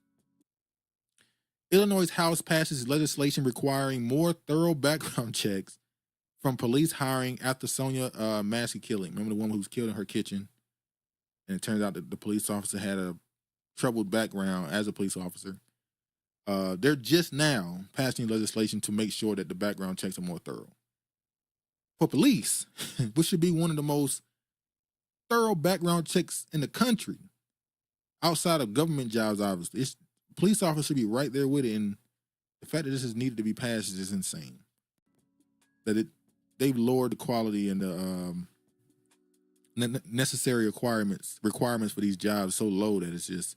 Illinois' House passes legislation requiring more thorough background checks from police hiring after Sonia Massey killing. Remember the woman who was killed in her kitchen? And it turns out that the police officer had a troubled background as a police officer. They're just now passing legislation to make sure that the background checks are more thorough. For police, which should be one of the most thorough background checks in the country, outside of government jobs, obviously, police officers should be right there with it. And the fact that this is needed to be passed is just insane. That they've lowered the quality and the necessary requirements for these jobs so low that it's just,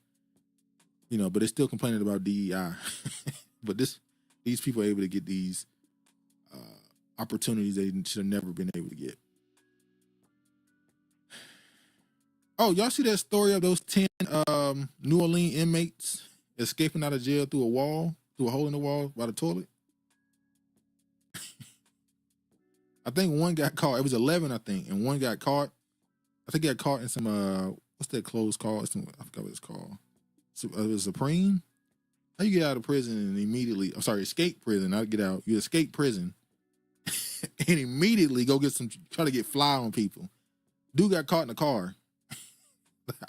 but they're still complaining about DEI. But these people are able to get these opportunities they should have never been able to get. Oh, y'all see that story of those 10 New Orleans inmates escaping out of jail through a hole in the wall by the toilet? I think one got caught. It was 11, I think, and one got caught. I think he got caught in some what's that clothes called? I forgot what it's called. So, it was Supreme. How you get out of prison and immediately? I'm sorry, escape prison. Not get out. You escape prison and immediately go try to get fly on people. Dude got caught in the car.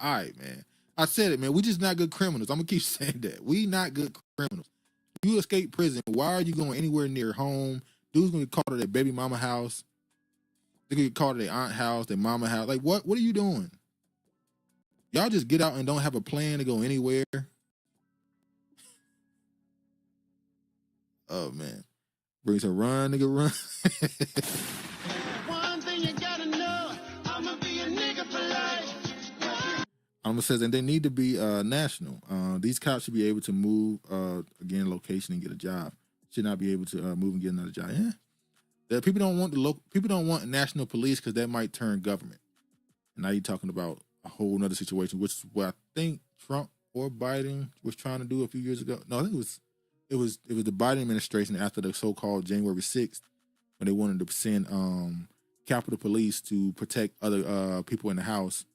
All right, man. I said it, man. We just not good criminals. I'm gonna keep saying that. We not good criminals. You escape prison. Why are you going anywhere near home? Dude's gonna get caught at their baby mama house. They're gonna get caught at their aunt house, their mama house. Like, what are you doing? Y'all just get out and don't have a plan to go anywhere. Oh man. Brings a run, nigga, run. One thing you gotta know, I'ma be a nigga for life. Alma says, and they need to be national. These cops should be able to move, again, location and get a job. Should not be able to move and get another job. Yeah. People don't want national police because that might turn government. And now you're talking about a whole nother situation, which is what I think Trump or Biden was trying to do a few years ago. No, I think it was the Biden administration after the so-called January 6th when they wanted to send Capitol Police to protect other people in the House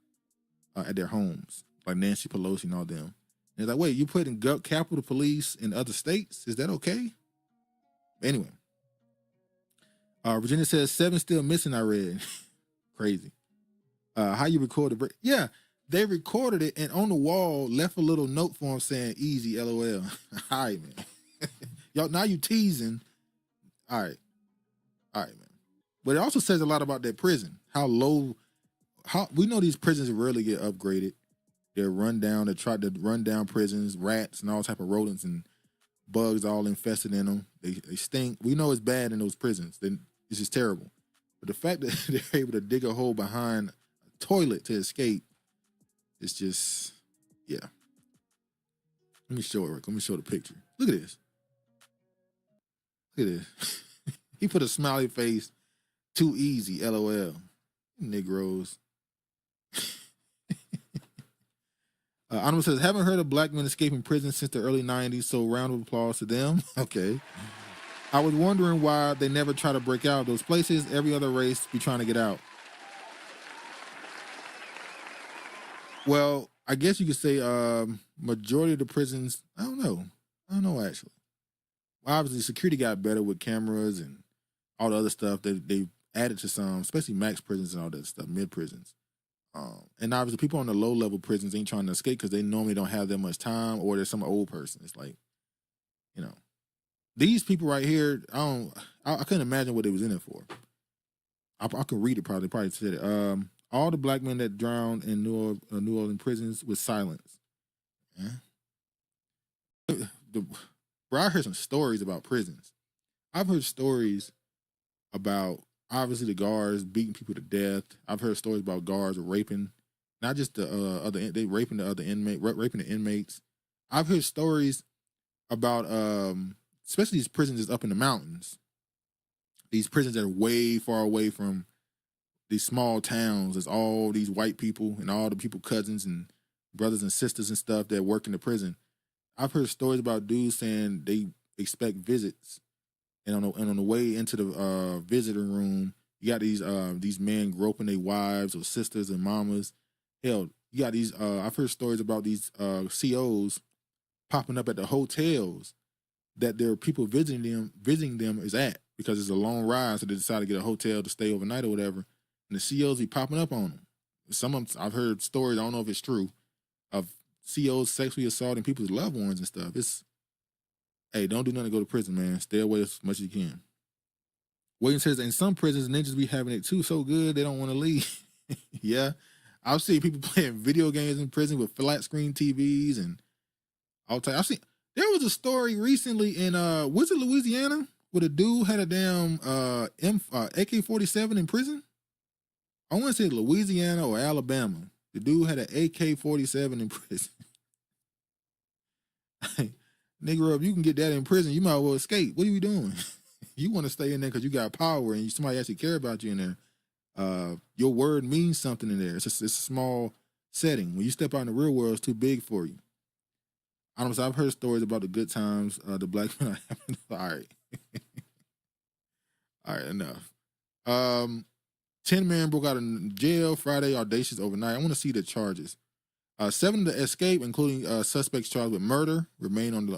at their homes, like Nancy Pelosi and all them. And it's like, wait, you putting Capitol Police in other states? Is that okay? Anyway, Virginia says 7 still missing. I read. Crazy. How you record the break? Yeah, they recorded it and on the wall left a little note for him saying "easy, LOL." All right, man. Y'all, now you teasing. All right, man. But it also says a lot about that prison. How we know these prisons rarely get upgraded. They're run down. They try to run down prisons, rats and all type of rodents and bugs all infested in them. They stink. We know it's bad in those prisons. It's just terrible. But the fact that they're able to dig a hole behind a toilet to escape, it's just, yeah. Let me show it, Rick. Let me show the picture. Look at this. Look at this. He put a smiley face. Too easy, LOL. Negroes. Anonymous says, haven't heard of black men escaping prison since the early 90s, so round of applause to them. Okay. I was wondering why they never try to break out of those places. Every other race be trying to get out. Well, I guess you could say majority of the prisons, I don't know actually. Well, obviously security got better with cameras and all the other stuff. They added to some, especially max prisons and all that stuff, mid prisons. And obviously people on the low level prisons ain't trying to escape because they normally don't have that much time or there's some old person. It's like, these people right here, I couldn't imagine what they was in it for. I could read it probably said it. All the black men that drowned in New Orleans prisons was silenced. Yeah. Bro, I heard some stories about prisons. I've heard stories about obviously the guards beating people to death. I've heard stories about guards raping, not just they raping the other inmate, raping the inmates. I've heard stories about especially these prisons that's up in the mountains. These prisons that are way far away from these small towns. There's all these white people and all the people, cousins and brothers and sisters and stuff that work in the prison. I've heard stories about dudes saying they expect visits, and on the way into the visitor room, you got these men groping their wives or sisters and mamas. Hell, you got these. I've heard stories about these COs popping up at the hotels that there are people visiting them is at, because it's a long ride, so they decide to get a hotel to stay overnight or whatever. And the COs be popping up on them. Some of them, I've heard stories, I don't know if it's true, of COs sexually assaulting people's loved ones and stuff. Hey, don't do nothing to go to prison, man. Stay away as much as you can. William says, in some prisons, ninjas be having it too so good they don't want to leave. Yeah. I've seen people playing video games in prison with flat screen TVs and all types. There was a story recently in was it Louisiana, where the dude had a damn AK-47 in prison? I want to say Louisiana or Alabama. The dude had an AK-47 in prison. Nigga, if you can get that in prison, you might as well escape. What are you doing? You want to stay in there because you got power and somebody actually care about you in there. Your word means something in there. It's a small setting. When you step out in the real world, it's too big for you. Honestly, I've heard stories about the good times the black men are having. All right. All right, enough. 10 men broke out of jail Friday, audacious overnight. I want to see the charges. 7 to escape, including suspects charged with murder, remain on the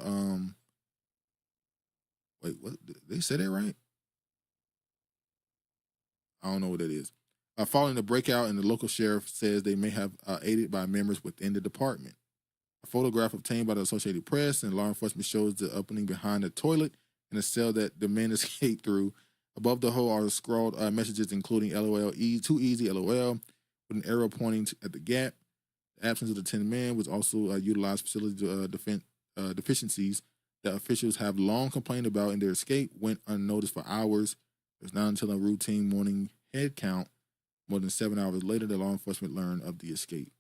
wait, what? Did they say that right? I don't know what that is. Following the breakout, and the local sheriff says they may have aided by members within the department. A photograph obtained by the Associated Press and law enforcement shows the opening behind the toilet in a cell that the men escaped through. Above the hole are scrawled messages including LOL, too easy, LOL, with an arrow pointing at the gap. The absence of the 10 men was also utilized facility deficiencies that officials have long complained about, and their escape went unnoticed for hours. It was not until a routine morning head count, more than 7 hours later, that law enforcement learned of the escape.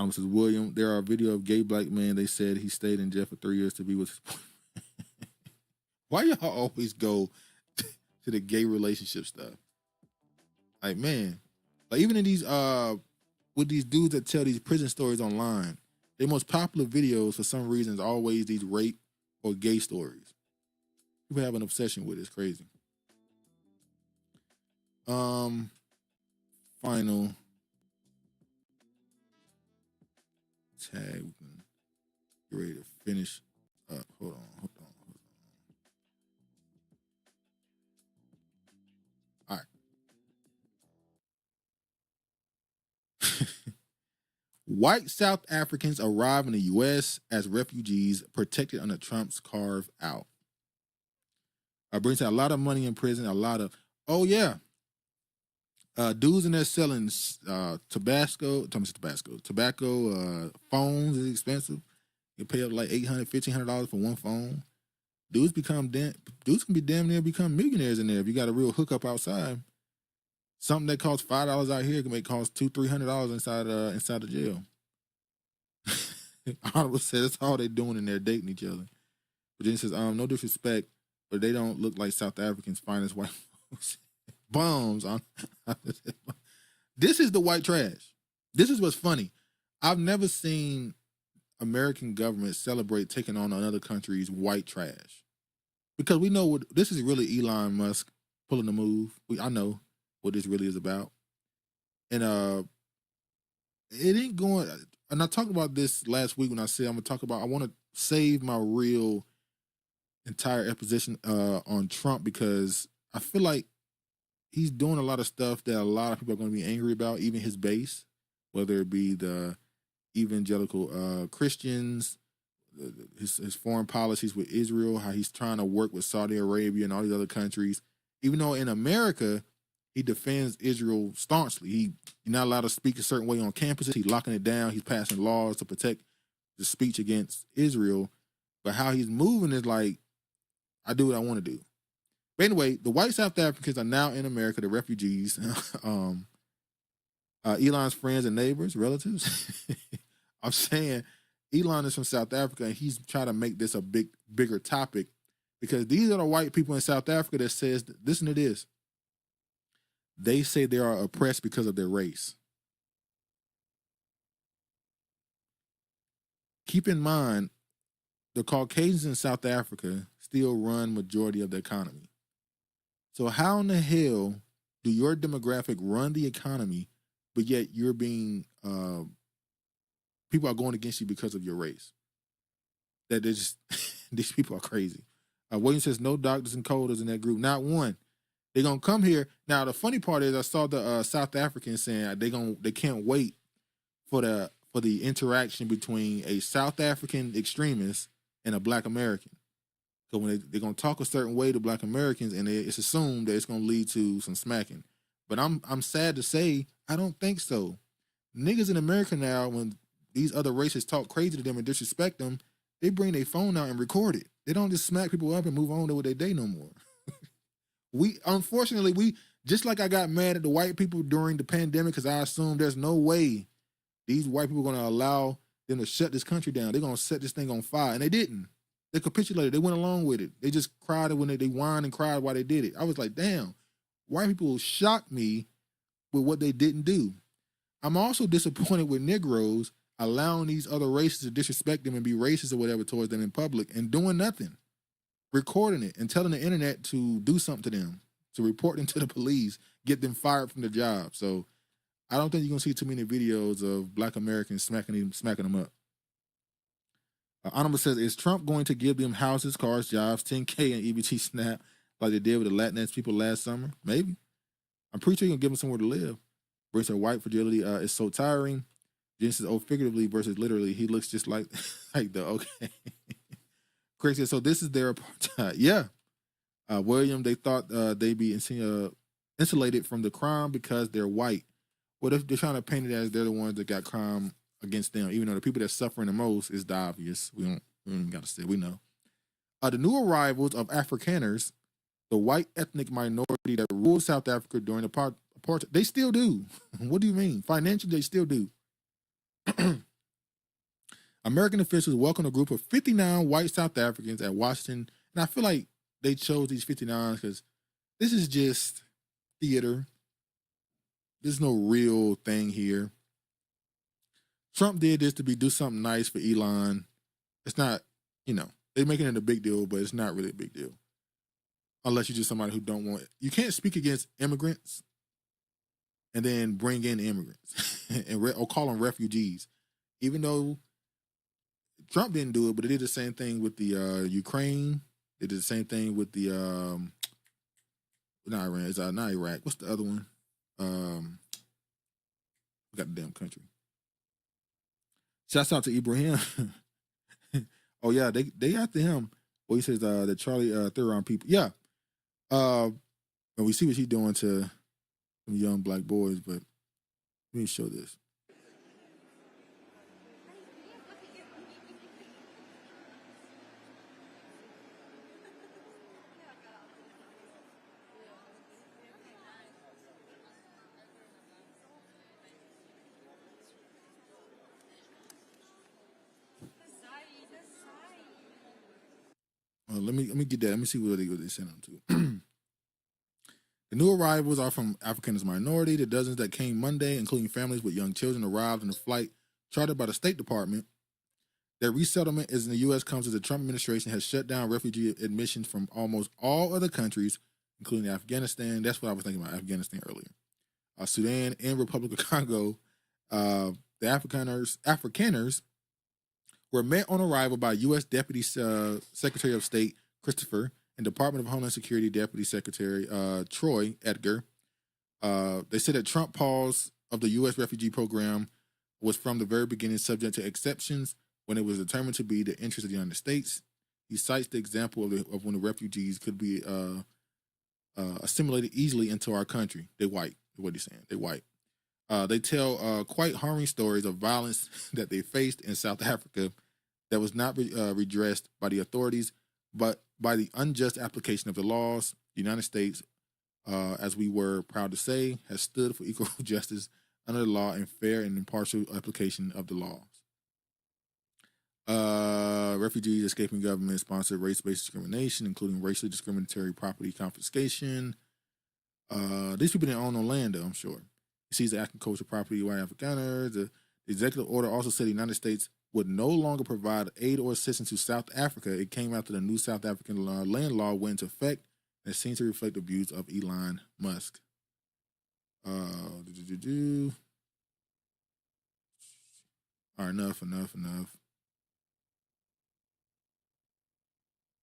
Says William, there are a video of gay black man. They said he stayed in jail for 3 years to be with his Why y'all always go to the gay relationship stuff? Like, man, like even in these with these dudes that tell these prison stories online, their most popular videos for some reason is always these rape or gay stories. People have an obsession with it. It's crazy. Final tag. We can get ready to finish up. Hold on. All right. White South Africans arrive in the U.S. as refugees protected under Trump's carve-out. Brings out a lot of money in prison, a lot of, dudes in there selling tobacco, phones is expensive. You pay up like $800, $1,500 for one phone. Dudes can be damn near become millionaires in there if you got a real hookup outside. Something that costs $5 out here can cost $200-$300 inside the jail. Honorable said that's all they're doing in there, dating each other. Virginia says, no disrespect, but they don't look like South Africans' finest white folks. Bums. This is the white trash. This is what's funny. I've never seen American government celebrate taking on another country's white trash, because we know what this is really Elon Musk pulling the move. I know what this really is about, and it ain't going. And I talked about this last week when I said I want to save my real entire exposition on Trump, because I feel like he's doing a lot of stuff that a lot of people are going to be angry about, even his base, whether it be the evangelical Christians, his foreign policies with Israel, how he's trying to work with Saudi Arabia and all these other countries. Even though in America, he defends Israel staunchly. You're not allowed to speak a certain way on campuses. He's locking it down. He's passing laws to protect the speech against Israel. But how he's moving is like, I do what I want to do. But anyway, the white South Africans are now in America, the refugees. Elon's friends and neighbors, relatives. I'm saying Elon is from South Africa, and he's trying to make this a bigger topic, because these are the white people in South Africa that says, listen to this. They say they are oppressed because of their race. keep in mind, the Caucasians in South Africa still run majority of the economy. So how in the hell do your demographic run the economy, but yet you're being people are going against you because of your race? That they're just these people are crazy. William says no doctors and coders in that group, not one. They're gonna come here. Now the funny part is I saw the South Africans saying they can't wait for the interaction between a South African extremist and a Black American. So when they're gonna talk a certain way to Black Americans, and it's assumed that it's gonna lead to some smacking. But I'm sad to say I don't think so. Niggas in America now, when these other races talk crazy to them and disrespect them, they bring their phone out and record it. They don't just smack people up and move on with their day no more. Unfortunately, just like I got mad at the white people during the pandemic because I assumed there's no way these white people are going to allow them to shut this country down. They're going to set this thing on fire. And they didn't. They capitulated. They went along with it. They just cried when they whined and cried while they did it. I was like, damn, white people shocked me with what they didn't do. I'm also disappointed with Negroes allowing these other races to disrespect them and be racist or whatever towards them in public and doing nothing, recording it and telling the internet to do something to them, to report them to the police, get them fired from their job. So I don't think you're gonna see too many videos of Black Americans smacking them up. Honorable says, is Trump going to give them houses, cars, jobs, 10K and EBT SNAP like they did with the Latinx people last summer? Maybe. I'm pretty sure you're gonna give them somewhere to live. Brings her white fragility is so tiring. Jen says, oh, figuratively versus literally, he looks just like the okay. Craig says, so this is their apartheid. Yeah. William, they thought they'd be insulated from the crime because they're white. Well, they're trying to paint it as they're the ones that got crime against them, even though the people that's suffering the most is the obvious. We don't got to say, we know. The new arrivals of Afrikaners, the white ethnic minority that ruled South Africa during the apartheid, they still do. What do you mean? Financially, they still do. American officials welcomed a group of 59 white South Africans at Washington, and I feel like they chose these 59 because this is just theater. There's no real thing here. Trump did this to do something nice for Elon. It's not, they're making it a big deal, but it's not really a big deal. Unless you're just somebody who don't want it. You can't speak against immigrants and then bring in immigrants or call them refugees. Even though Trump didn't do it, but they did the same thing with the Ukraine. They did the same thing with the not Iran. It's not Iraq. What's the other one? We got the damn country. Shouts out to Ibrahim. Oh yeah, they after him. Well, he says the Charlie Theron people. Yeah. And we see what he's doing to some young Black boys, but let me show this. Let me get that. Let me see what they sent them to. The new arrivals are from Afrikaners minority. The dozens that came Monday, including families with young children, arrived in a flight chartered by the State Department. Their resettlement is in the U.S. comes as the Trump administration has shut down refugee admissions from almost all other countries, including Afghanistan. That's what I was thinking about, Afghanistan earlier. Sudan and Republic of Congo. The Afrikaners were met on arrival by U.S. Deputy Secretary of State Christopher and Department of Homeland Security Deputy Secretary Troy Edgar. They said that Trump pause of the U.S. refugee program was from the very beginning subject to exceptions when it was determined to be the interest of the United States. He cites the example of when the refugees could be assimilated easily into our country. They're white, is what he's saying. They're white. They tell quite harrowing stories of violence that they faced in South Africa that was not redressed by the authorities, but by the unjust application of the laws. The United States, as we were proud to say, has stood for equal justice under the law and fair and impartial application of the laws. Refugees escaping government-sponsored race-based discrimination, including racially discriminatory property confiscation. These people didn't own no land, though, I'm sure. It sees the agricultural property of white Afrikaners. The executive order also said the United States would no longer provide aid or assistance to South Africa. It came after the new South African land law went into effect, and it seems to reflect the views of Elon Musk. All right, enough.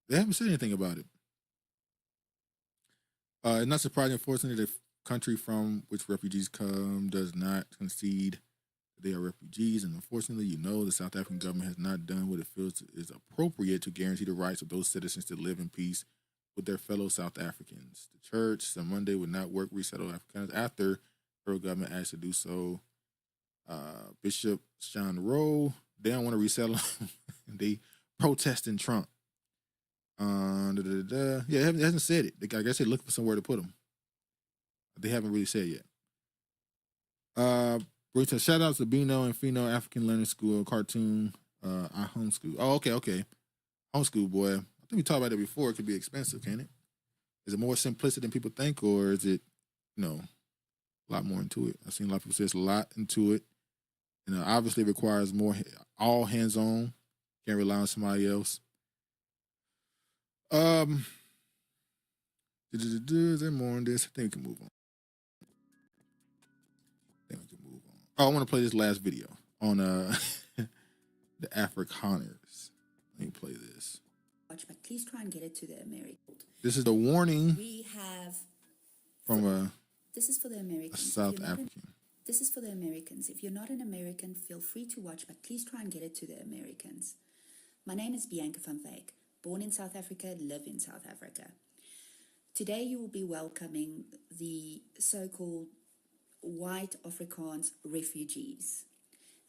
They haven't said anything about it. It's not surprising, unfortunately, the country from which refugees come does not concede that they are refugees. And unfortunately, the South African government has not done what it feels is appropriate to guarantee the rights of those citizens to live in peace with their fellow South Africans. The church on Monday would not work resettle Afrikaners after the federal government asked to do so. Bishop Sean Rowe, they don't want to resettle them. They protesting Trump. Yeah, it hasn't said it. I guess they're looking for somewhere to put them. They haven't really said yet. Shout out to Bino and Fino African Learning School cartoon. I homeschool. Oh, okay. Homeschool, boy. I think we talked about it before. It could be expensive, can't it? Is it more simplistic than people think, or is it, a lot more into it? I've seen a lot of people say it's a lot into it. Obviously it requires more all hands on. Can't rely on somebody else. Is there more on this? I think we can move on. Oh, I want to play this last video on the Afrikaners. Let me play this. But please try and get it to the Americans. This is the warning we have from this is for the Americans. A South African. This is for the Americans. If you're not an American, feel free to watch, but please try and get it to the Americans. My name is Bianca van Wyk, born in South Africa, live in South Africa. Today you will be welcoming the so-called white Afrikaans refugees.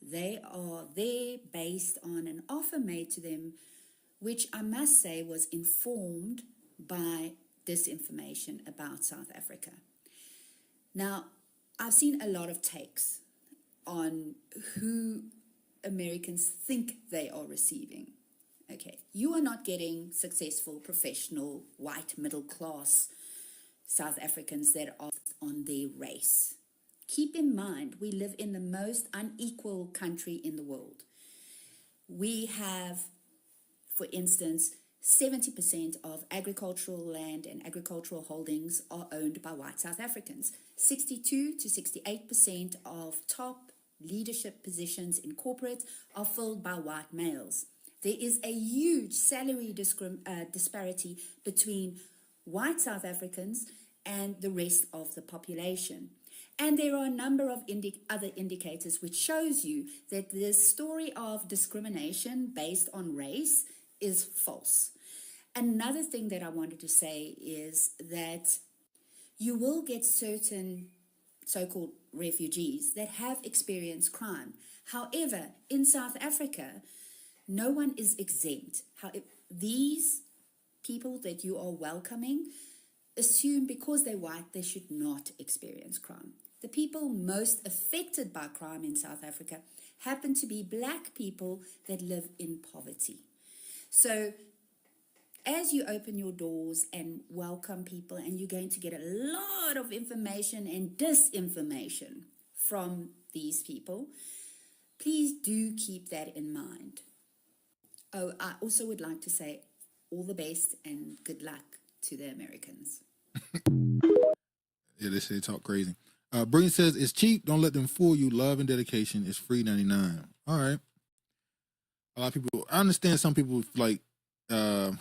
They are there based on an offer made to them, which I must say was informed by disinformation about South Africa. Now, I've seen a lot of takes on who Americans think they are receiving. Okay, you are not getting successful, professional, white, middle-class South Africans that are on their race. Keep in mind, we live in the most unequal country in the world. We have, for instance, 70% of agricultural land and agricultural holdings are owned by white South Africans. 62 to 68% of top leadership positions in corporate are filled by white males. There is a huge salary disparity between white South Africans and the rest of the population. And there are a number of other indicators which shows you that this story of discrimination based on race is false. Another thing that I wanted to say is that you will get certain so-called refugees that have experienced crime. However, in South Africa, no one is exempt. These people that you are welcoming assume because they're white, they should not experience crime. The people most affected by crime in South Africa happen to be black people that live in poverty. So as you open your doors and welcome people, and you're going to get a lot of information and disinformation from these people, please do keep that in mind. Oh, I also would like to say all the best and good luck to the Americans. Yeah, they say they talk crazy. Breen says, it's cheap. Don't let them fool you. Love and dedication is free 99. All right. A lot of people, I understand some people like, they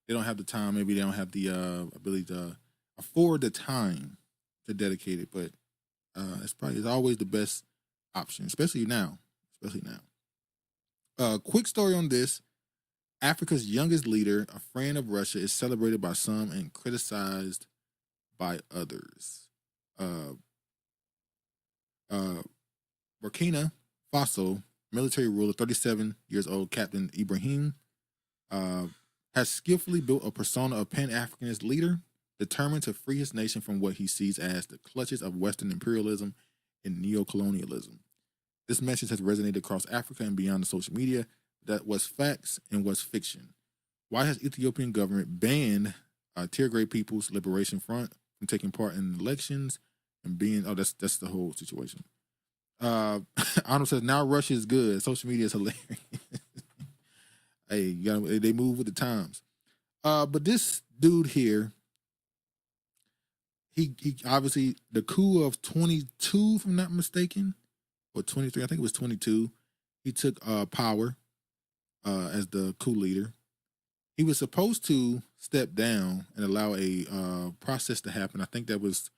don't have the time. Maybe they don't have the ability to afford the time to dedicate it. But it's always the best option, especially now. Quick story on this. Africa's youngest leader, a friend of Russia, is celebrated by some and criticized by others. Burkina Faso military ruler, 37 years old, Captain Ibrahim, has skillfully built a persona of Pan-Africanist leader determined to free his nation from what he sees as the clutches of Western imperialism and neocolonialism. This message has resonated across Africa and beyond the social media. That was facts and was fiction. Why has Ethiopian government banned Tigray People's Liberation Front from taking part in elections and being? Oh, that's the whole situation. Arnold says, now Russia is good. Social media is hilarious. Hey, they move with the times. But this dude here, he obviously, the coup of 22, if I'm not mistaken, or 23, I think it was 22, he took power as the coup leader. He was supposed to step down and allow a process to happen. I think that was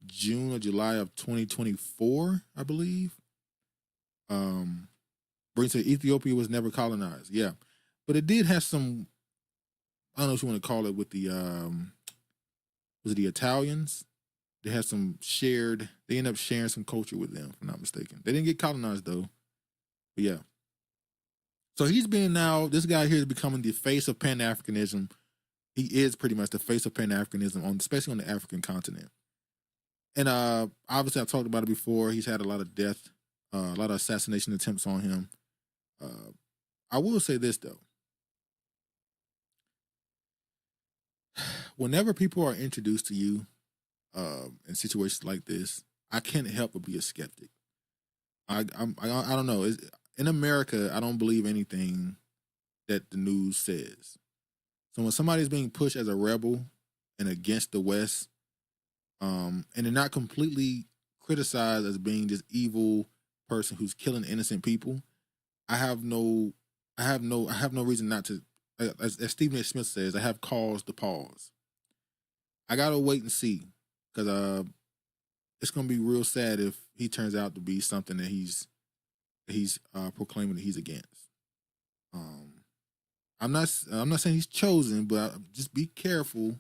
June or July of 2024, I believe. Brings said Ethiopia was never colonized. Yeah. But it did have some, I don't know what you want to call it, with the, was it the Italians? They had some shared, they ended up sharing some culture with them, if I'm not mistaken. They didn't get colonized though. But yeah. So he's been now, this guy here is becoming the face of Pan-Africanism. He is pretty much the face of Pan-Africanism, especially on the African continent. And obviously I talked about it before. He's had a lot of death, a lot of assassination attempts on him. I will say this though. Whenever people are introduced to you in situations like this, I can't help but be a skeptic. I don't know. In America, I don't believe anything that the news says. So when somebody's being pushed as a rebel and against the West, and they're not completely criticized as being this evil person who's killing innocent people, I have no reason not to. As Stephen A. Smith says, I have cause to pause. I gotta wait and see, because it's gonna be real sad if he turns out to be something that he's proclaiming that he's against. I'm not saying he's chosen, but just be careful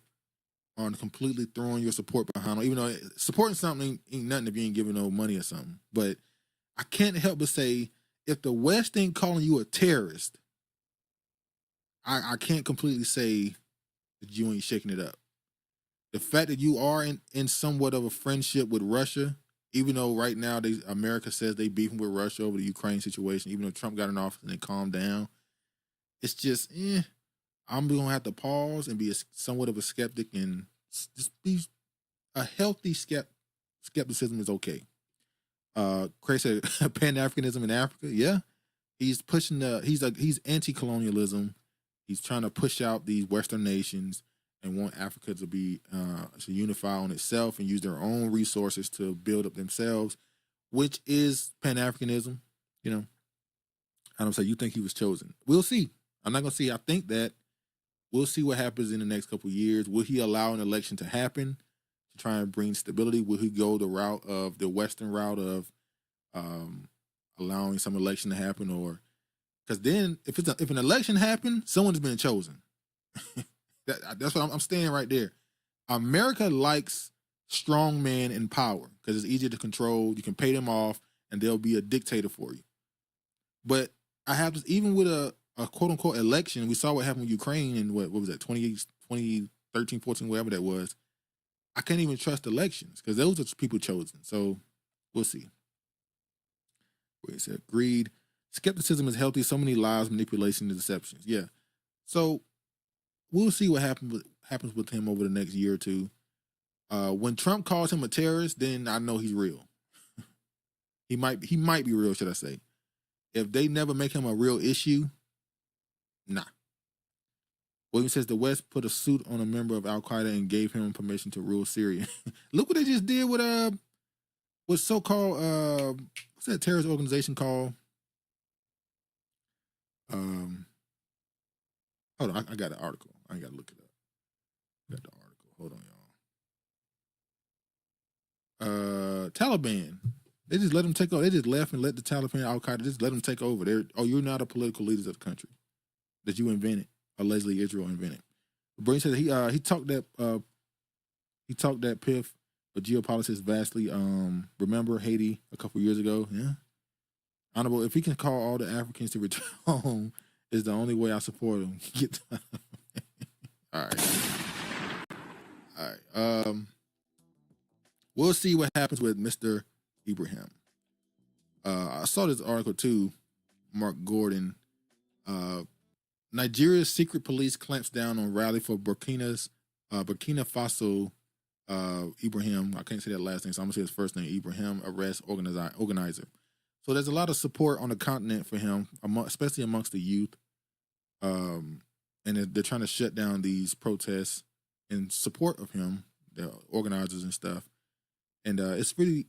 on completely throwing your support behind him. Even though supporting something ain't nothing if you ain't giving no money or something. But I can't help but say, if the West ain't calling you a terrorist, I can't completely say that you ain't shaking it up. The fact that you are in somewhat of a friendship with Russia, even though right now America says they beefing with Russia over the Ukraine situation, even though Trump got in office and they calmed down, it's just, I'm going to have to pause and be somewhat of a skeptic, and just be a healthy skepticism is okay. Craig said Pan-Africanism in Africa. Yeah. He's pushing he's anti-colonialism. He's trying to push out these Western nations and want Africa to be to unify on itself and use their own resources to build up themselves, which is Pan-Africanism. You know, I don't say you think he was chosen. We'll see. I'm not gonna see. I think that we'll see what happens in the next couple of years. Will he allow an election to happen to try and bring stability? Will he go the route of the Western route of allowing some election to happen, or because then if an election happened, someone's been chosen. That's what I'm staying right there. America likes strong men in power because it's easier to control. You can pay them off and they'll be a dictator for you. But I have this, even with a quote unquote election, we saw what happened with Ukraine in what was that, 2013, 14, whatever that was. I can't even trust elections because those are people chosen. So we'll see. Where it said, greed. Skepticism is healthy. So many lies, manipulation, and deceptions. Yeah. So we'll see what happens with him over the next year or two. When Trump calls him a terrorist, then I know he's real. he might be real, should I say. If they never make him a real issue, nah. William says the West put a suit on a member of Al-Qaeda and gave him permission to rule Syria. Look what they just did with so-called what's that terrorist organization called? Hold on, I got an article. I ain't got to look it up. I got the article. Hold on, y'all. Taliban. They just let them take over. They just left and let the Taliban, Al-Qaeda, just let them take over. You're not a political leaders of the country that you invented. Allegedly, Israel invented. Brain said he talked that piff, but geopolitics vastly. Remember Haiti a couple years ago? Yeah. Honorable, if he can call all the Africans to return home, is the only way I support him. All right. We'll see what happens with Mr. Ibrahim. I saw this article too, Mark Gordon. Nigeria's secret police clamps down on rally for Burkina Faso Ibrahim, I can't say that last name, so I'm gonna say his first name, Ibrahim arrest organizer. So there's a lot of support on the continent for him, especially amongst the youth. And they're trying to shut down these protests in support of him, the organizers and stuff. And it's really,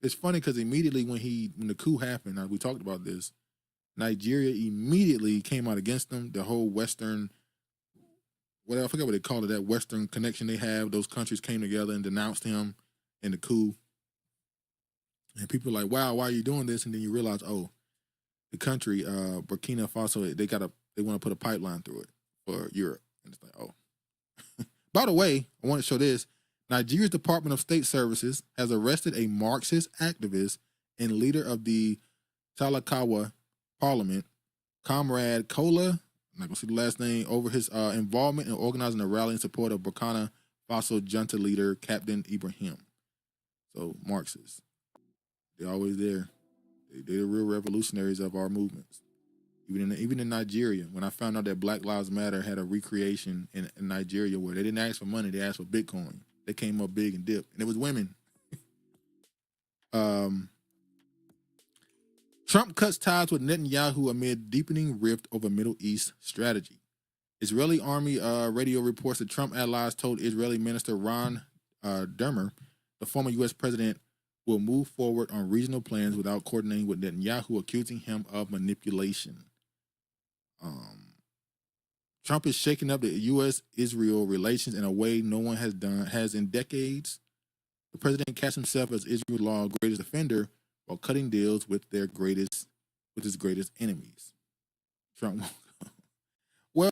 it's funny because immediately when the coup happened, we talked about this, Nigeria immediately came out against them. The whole Western, I forget what they call it, that Western connection they have, those countries came together and denounced him in the coup. And people are like, wow, why are you doing this? And then you realize, oh, the country, Burkina Faso, they want to put a pipeline through it for Europe. And it's like, oh. By the way, I want to show this. Nigeria's Department of State Services has arrested a Marxist activist and leader of the Talakawa Parliament, Comrade Kola, I'm not going to see the last name, over his involvement in organizing a rally in support of Burkina Faso junta leader, Captain Ibrahim. So, Marxists, they're always there. They're the real revolutionaries of our movements. Even in Nigeria, when I found out that Black Lives Matter had a recreation in Nigeria where they didn't ask for money, they asked for Bitcoin. They came up big and dipped, and it was women. Trump cuts ties with Netanyahu amid deepening rift over Middle East strategy. Israeli army radio reports that Trump allies told Israeli Minister Ron Dermer, the former U.S. president, will move forward on regional plans without coordinating with Netanyahu, accusing him of manipulation. Trump is shaking up the U.S.-Israel relations in a way no one has in decades. The president cast himself as Israel's law's greatest offender while cutting deals with his greatest enemies. Trump. Well,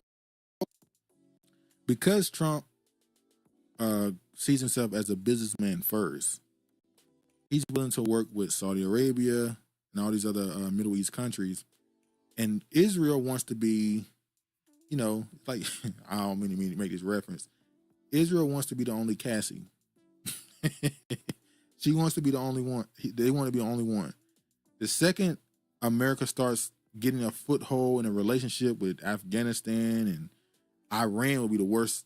because Trump sees himself as a businessman first, he's willing to work with Saudi Arabia and all these other Middle East countries. And Israel wants to be, like, I don't mean to make this reference. Israel wants to be the only Cassie. She wants to be the only one. They want to be the only one. The second America starts getting a foothold in a relationship with Afghanistan and Iran, will be the worst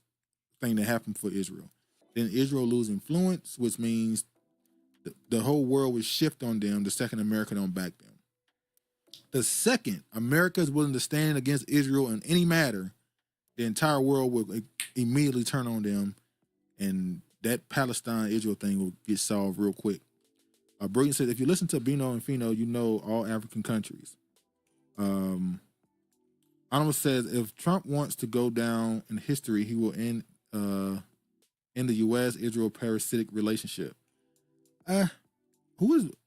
thing to happen for Israel. Then Israel lose influence, which means the whole world will shift on them the second America don't back them. The second America is willing to stand against Israel in any matter, the entire world will immediately turn on them, and that Palestine-Israel thing will get solved real quick. Brilliant said, if you listen to Bino and Fino, you know all African countries. Anonymous says, if Trump wants to go down in history, he will end the U.S.-Israel parasitic relationship. Hold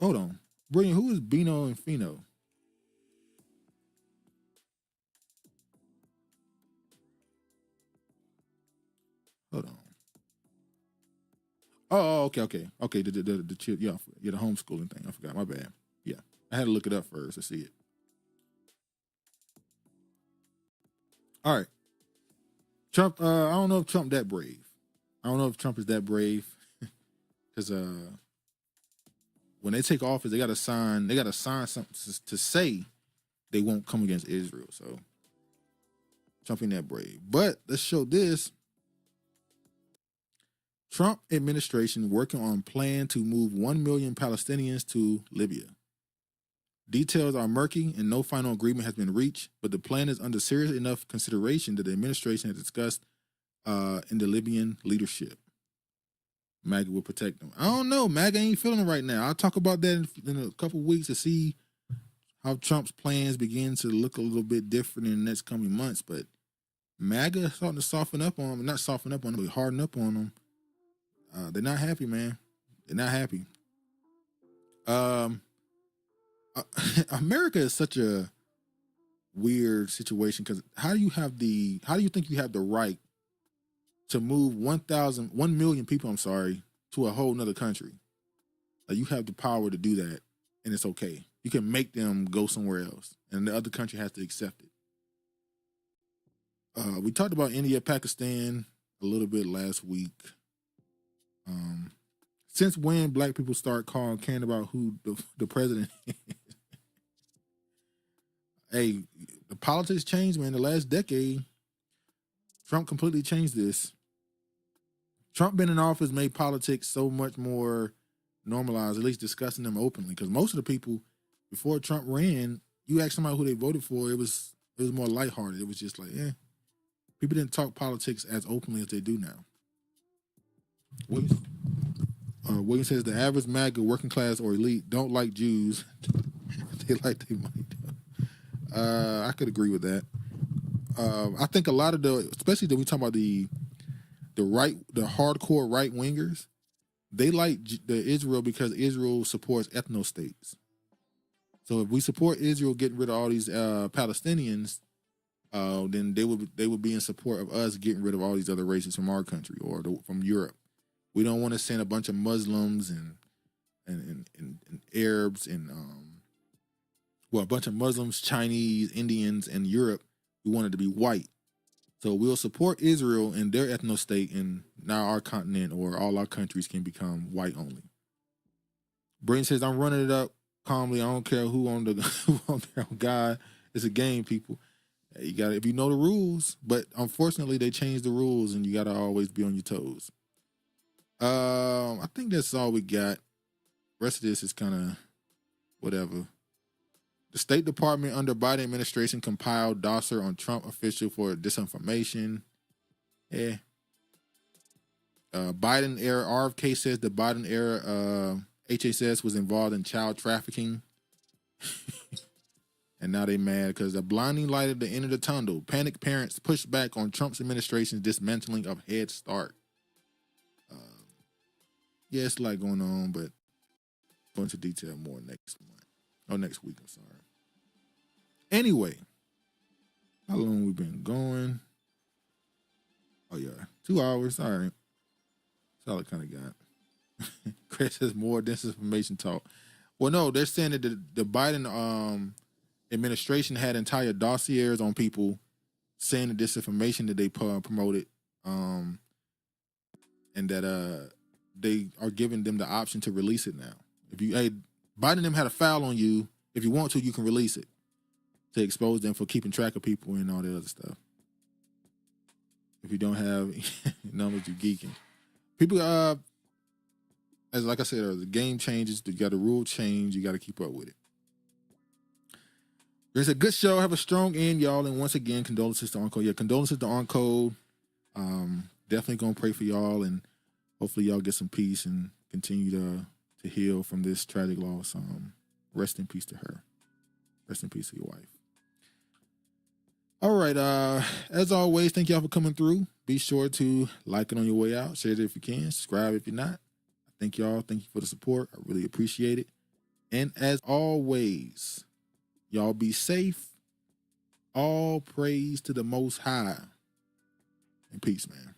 on. Brilliant, who is Bino and Fino? Hold on. Oh, okay. The chill, the homeschooling thing. I forgot. My bad. Yeah, I had to look it up first to see it. All right, Trump. I don't know if Trump that brave. I don't know if Trump is that brave because when they take office, they got to sign something to say they won't come against Israel. So Trump ain't that brave. But let's show this. Trump administration working on plan to move 1 million Palestinians to Libya. Details are murky and no final agreement has been reached, but the plan is under serious enough consideration that the administration has discussed in the Libyan leadership. MAGA will protect them. I don't know. MAGA ain't feeling it right now. I'll talk about that in a couple of weeks to see how Trump's plans begin to look a little bit different in the next coming months, but MAGA starting to soften up on them. Not soften up on them, but harden up on them. They're not happy, man. They're not happy. America is such a weird situation because how do you think you have the right to move 1 million people, to a whole nother country? Like, you have the power to do that, and it's okay. You can make them go somewhere else, and the other country has to accept it. We talked about India, Pakistan a little bit last week. Since when black people start caring about who the president is? Hey, the politics changed, man. The last decade, Trump completely changed this. Trump being in office made politics so much more normalized, at least discussing them openly. Because most of the people before Trump ran, you ask somebody who they voted for, it was more lighthearted. It was just like, people didn't talk politics as openly as they do now. William says the average MAGA, working class, or elite don't like Jews. They like their money. I could agree with that. I think a lot of especially when we talk about the hardcore right wingers, they like the Israel because Israel supports ethno states. So if we support Israel getting rid of all these Palestinians, then they would be in support of us getting rid of all these other races from our country or from Europe. We don't want to send a bunch of Muslims and Arabs and a bunch of Muslims, Chinese, Indians, and Europe. We want it to be white. So we'll support Israel and their ethno state, and now our continent or all our countries can become white only. Brain says, I'm running it up calmly. I don't care who on God. It's a game, people. You got if you know the rules, but unfortunately they changed the rules, and you got to always be on your toes. I think that's all we got. Rest of this is kind of whatever. The State Department under Biden administration compiled dossier on Trump official for disinformation. Biden era RFK says the Biden era HHS was involved in child trafficking. And now they mad because the blinding light at the end of the tunnel. Panicked parents push back on Trump's administration's dismantling of Head Start. It's a lot going on, but go into detail more next week. I'm sorry. Anyway, how long we been going? Oh yeah, 2 hours. All right, that's all I kind of got. Chris says more disinformation talk. Well, no, they're saying that the Biden administration had entire dossiers on people saying the disinformation that they promoted, and that they are giving them the option to release it now. If Biden and them had a file on you, if you want to, you can release it to expose them for keeping track of people and all that other stuff. If you don't have numbers, you're geeking. People, as like I said, the game changes. You got a rule change. You got to keep up with it. There's a good show. Have a strong end, y'all. And once again, condolences to Uncle. Yeah, condolences to Uncle. Definitely gonna pray for y'all, and hopefully y'all get some peace and continue to heal from this tragic loss. Rest in peace to her. Rest in peace to your wife. All right. As always, thank y'all for coming through. Be sure to like it on your way out. Share it if you can. Subscribe if you're not. Thank y'all. Thank you for the support. I really appreciate it. And as always, y'all be safe. All praise to the Most High. And peace, man.